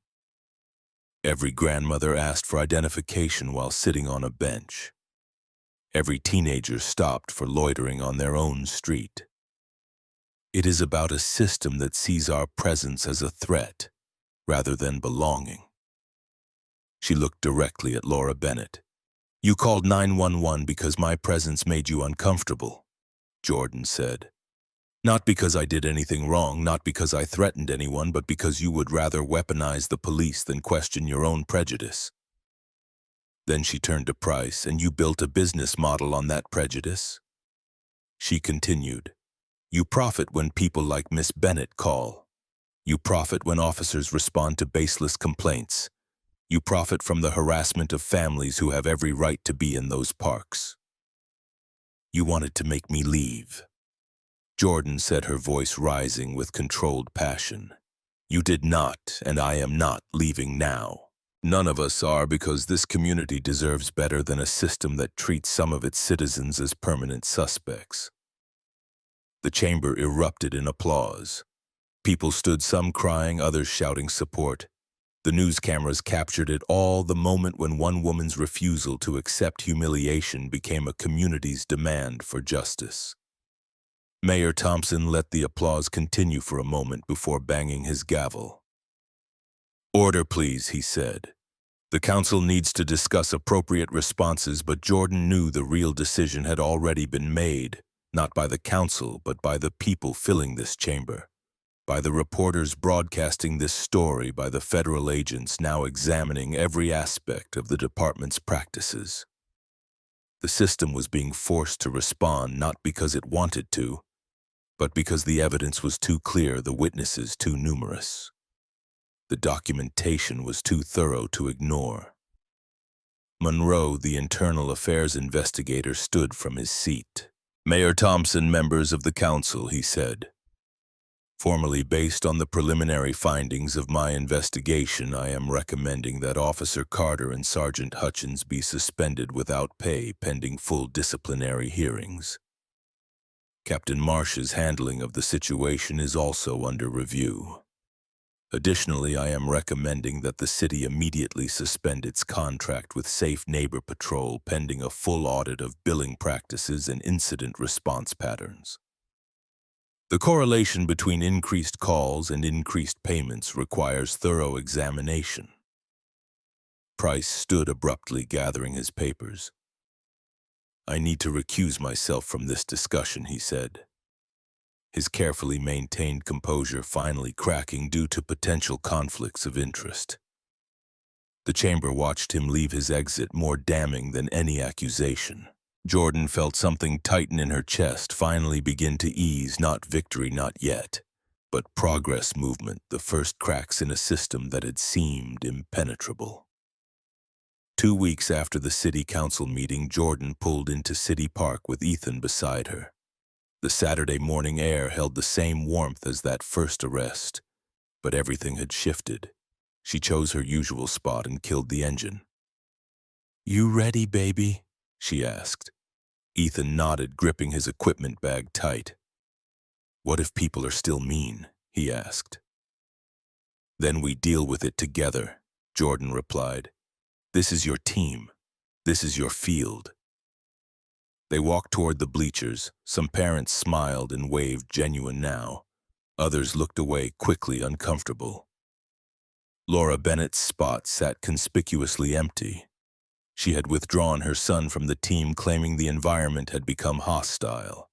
Every grandmother asked for identification while sitting on a bench. Every teenager stopped for loitering on their own street. It is about a system that sees our presence as a threat rather than belonging." She looked directly at Laura Bennett. "You called 911 because my presence made you uncomfortable," Jordan said. "Not because I did anything wrong, not because I threatened anyone, but because you would rather weaponize the police than question your own prejudice." Then she turned to Price. "And you built a business model on that prejudice." She continued, "You profit when people like Miss Bennett call. You profit when officers respond to baseless complaints. You profit from the harassment of families who have every right to be in those parks. You wanted to make me leave." Jordan said, her voice rising with controlled passion. "You did not, and I am not leaving now. None of us are, because this community deserves better than a system that treats some of its citizens as permanent suspects." The chamber erupted in applause. People stood, some crying, others shouting support. The news cameras captured it all, the moment when one woman's refusal to accept humiliation became a community's demand for justice. Mayor Thompson let the applause continue for a moment before banging his gavel. "Order, please," he said. "The council needs to discuss appropriate responses," but Jordan knew the real decision had already been made, not by the council, but by the people filling this chamber, by the reporters broadcasting this story, by the federal agents now examining every aspect of the department's practices. The system was being forced to respond, not because it wanted to, but because the evidence was too clear, the witnesses too numerous. The documentation was too thorough to ignore. Monroe, the internal affairs investigator, stood from his seat. "Mayor Thompson, members of the council," he said. "Formally, based on the preliminary findings of my investigation, I am recommending that Officer Carter and Sergeant Hutchins be suspended without pay pending full disciplinary hearings. Captain Marsh's handling of the situation is also under review. Additionally, I am recommending that the city immediately suspend its contract with Safe Neighbor Patrol pending a full audit of billing practices and incident response patterns. The correlation between increased calls and increased payments requires thorough examination." Price stood abruptly, gathering his papers. "I need to recuse myself from this discussion," he said, his carefully maintained composure finally cracking due to potential conflicts of interest. The chamber watched him leave, his exit more damning than any accusation. Jordan felt something tighten in her chest, finally begin to ease, not victory, not yet, but progress, movement, the first cracks in a system that had seemed impenetrable. 2 weeks after the city council meeting, Jordan pulled into City Park with Ethan beside her. The Saturday morning air held the same warmth as that first arrest, but everything had shifted. She chose her usual spot and killed the engine. "You ready, baby?" she asked. Ethan nodded, gripping his equipment bag tight. "What if people are still mean?" he asked. "Then we deal with it together," Jordan replied. "This is your team. This is your field." They walked toward the bleachers. Some parents smiled and waved, genuine now. Others looked away, quickly uncomfortable. Laura Bennett's spot sat conspicuously empty. She had withdrawn her son from the team, claiming the environment had become hostile.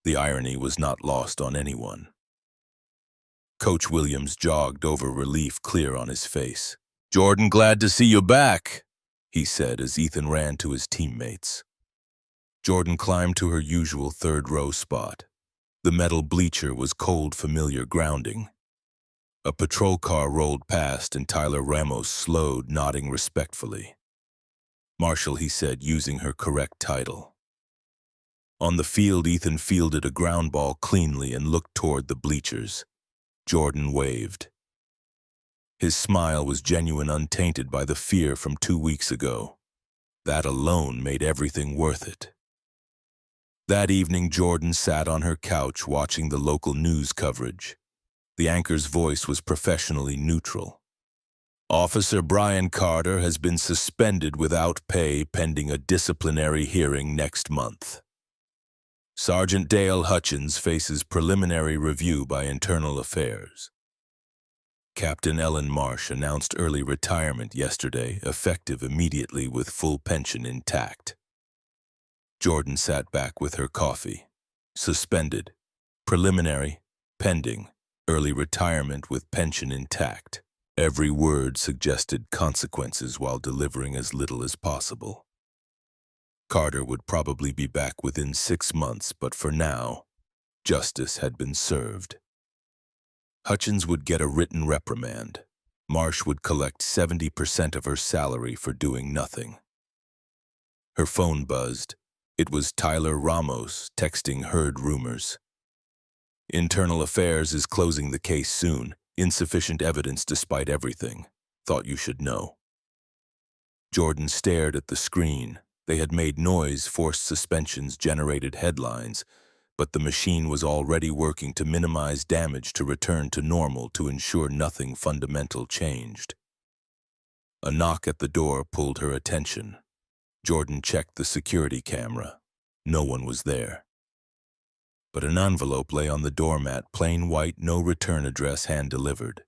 The irony was not lost on anyone. Coach Williams jogged over, relief clear on his face. "Jordan, glad to see you back," he said as Ethan ran to his teammates. Jordan climbed to her usual third-row spot. The metal bleacher was cold, familiar grounding. A patrol car rolled past and Tyler Ramos slowed, nodding respectfully. "Marshal," he said, using her correct title. On the field, Ethan fielded a ground ball cleanly and looked toward the bleachers. Jordan waved. His smile was genuine, untainted by the fear from 2 weeks ago. That alone made everything worth it. That evening, Jordan sat on her couch watching the local news coverage. The anchor's voice was professionally neutral. "Officer Brian Carter has been suspended without pay pending a disciplinary hearing next month. Sergeant Dale Hutchins faces preliminary review by Internal Affairs. Captain Ellen Marsh announced early retirement yesterday, effective immediately with full pension intact." Jordan sat back with her coffee. Suspended, preliminary, pending, early retirement with pension intact. Every word suggested consequences while delivering as little as possible. Carter would probably be back within 6 months, but for now, justice had been served. Hutchins would get a written reprimand. Marsh would collect 70% of her salary for doing nothing. Her phone buzzed. It was Tyler Ramos texting herd rumors. "Internal Affairs is closing the case soon. Insufficient evidence despite everything. Thought you should know." Jordan stared at the screen. They had made noise, forced suspensions, generated headlines, but the machine was already working to minimize damage, to return to normal, to ensure nothing fundamental changed. A knock at the door pulled her attention. Jordan checked the security camera. No one was there. But an envelope lay on the doormat, plain white, no return address, hand-delivered.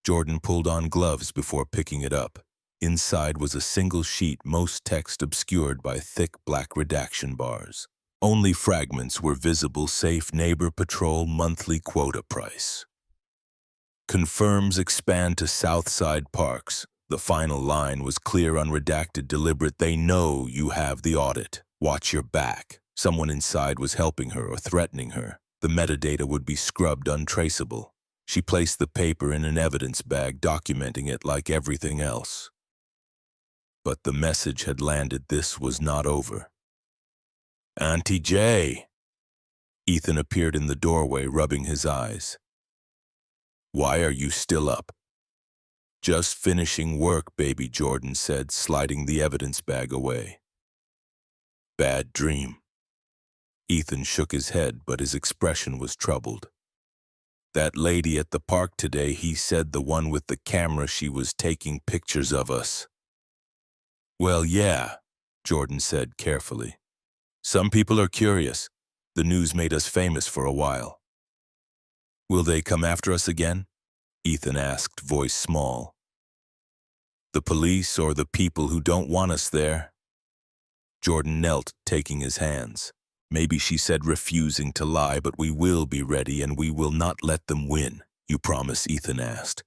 Jordan pulled on gloves before picking it up. Inside was a single sheet, most text obscured by thick black redaction bars. Only fragments were visible. "Safe Neighbor Patrol monthly quota price. Confirms expand to Southside Parks." The final line was clear, unredacted, deliberate. "They know you have the audit. Watch your back." Someone inside was helping her or threatening her. The metadata would be scrubbed, untraceable. She placed the paper in an evidence bag, documenting it like everything else. But the message had landed. This was not over. "Auntie J." Ethan appeared in the doorway, rubbing his eyes. "Why are you still up?" "Just finishing work, baby," Jordan said, sliding the evidence bag away. "Bad dream." Ethan shook his head, but his expression was troubled. "That lady at the park today," he said, "the one with the camera, she was taking pictures of us." "Well, yeah," Jordan said carefully. "Some people are curious. The news made us famous for a while." "Will they come after us again?" Ethan asked, voice small. "The police or the people who don't want us there?" Jordan knelt, taking his hands. "Maybe," she said, refusing to lie, "but we will be ready and we will not let them win." "You promise?" Ethan asked.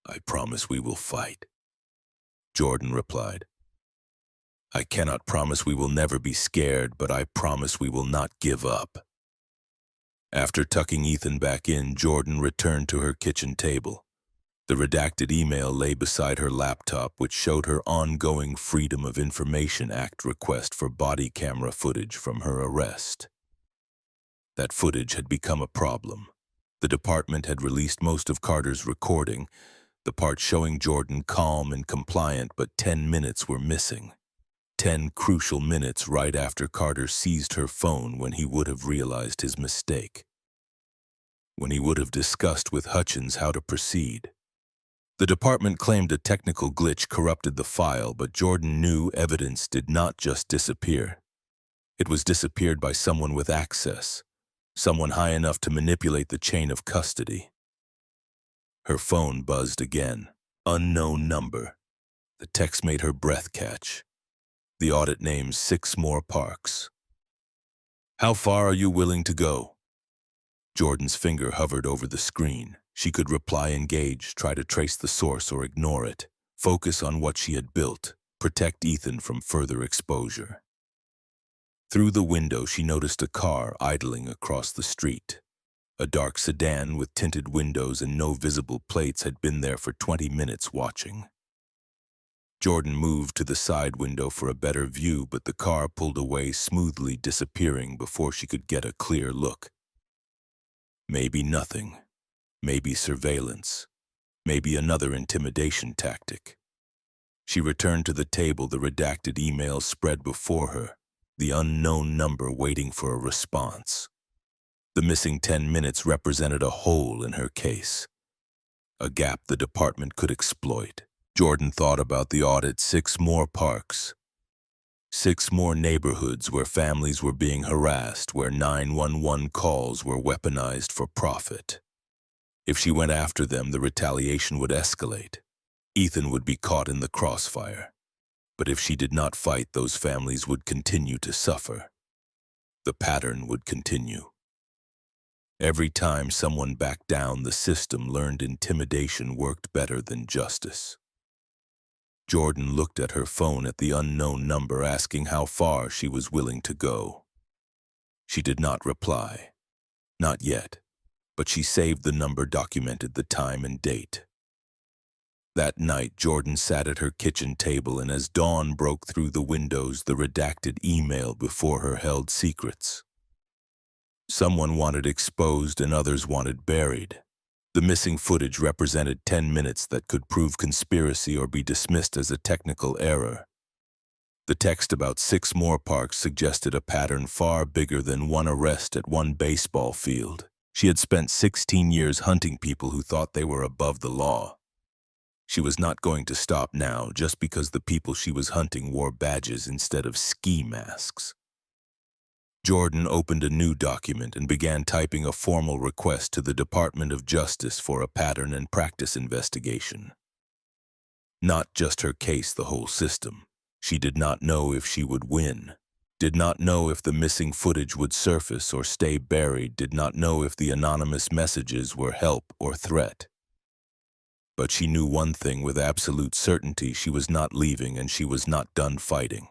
"I promise we will fight," Jordan replied. "I cannot promise we will never be scared, but I promise we will not give up." After tucking Ethan back in, Jordan returned to her kitchen table. The redacted email lay beside her laptop, which showed her ongoing Freedom of Information Act request for body camera footage from her arrest. That footage had become a problem. The department had released most of Carter's recording, the part showing Jordan calm and compliant, but 10 minutes were missing. 10 crucial minutes right after Carter seized her phone when he would have realized his mistake, when he would have discussed with Hutchins how to proceed. The department claimed a technical glitch corrupted the file, but Jordan knew evidence did not just disappear. It was disappeared by someone with access, someone high enough to manipulate the chain of custody. Her phone buzzed again. Unknown number. The text made her breath catch. The audit names 6 more parks. How far are you willing to go? Jordan's finger hovered over the screen. She could reply engaged, try to trace the source or ignore it, focus on what she had built, protect Ethan from further exposure. Through the window, she noticed a car idling across the street. A dark sedan with tinted windows and no visible plates had been there for 20 minutes watching. Jordan moved to the side window for a better view, but the car pulled away smoothly, disappearing before she could get a clear look. Maybe nothing. Maybe surveillance. Maybe another intimidation tactic. She returned to the table, the redacted emails spread before her, the unknown number waiting for a response. The missing 10 minutes represented a hole in her case, a gap the department could exploit. Jordan thought about the audit: 6 more parks, 6 more neighborhoods where families were being harassed, where 911 calls were weaponized for profit. If she went after them, the retaliation would escalate. Ethan would be caught in the crossfire. But if she did not fight, those families would continue to suffer. The pattern would continue. Every time someone backed down, the system learned intimidation worked better than justice. Jordan looked at her phone at the unknown number, asking how far she was willing to go. She did not reply. Not yet, but she saved the number, documented the time and date. That night, Jordan sat at her kitchen table, and as dawn broke through the windows, the redacted email before her held secrets. Someone wanted exposed and others wanted buried. The missing footage represented 10 minutes that could prove conspiracy or be dismissed as a technical error. The text about 6 more parks suggested a pattern far bigger than one arrest at one baseball field. She had spent 16 years hunting people who thought they were above the law. She was not going to stop now just because the people she was hunting wore badges instead of ski masks. Jordan opened a new document and began typing a formal request to the Department of Justice for a pattern and practice investigation. Not just her case, the whole system. She did not know if she would win, did not know if the missing footage would surface or stay buried, did not know if the anonymous messages were help or threat. But she knew one thing with absolute certainty: she was not leaving, and she was not done fighting.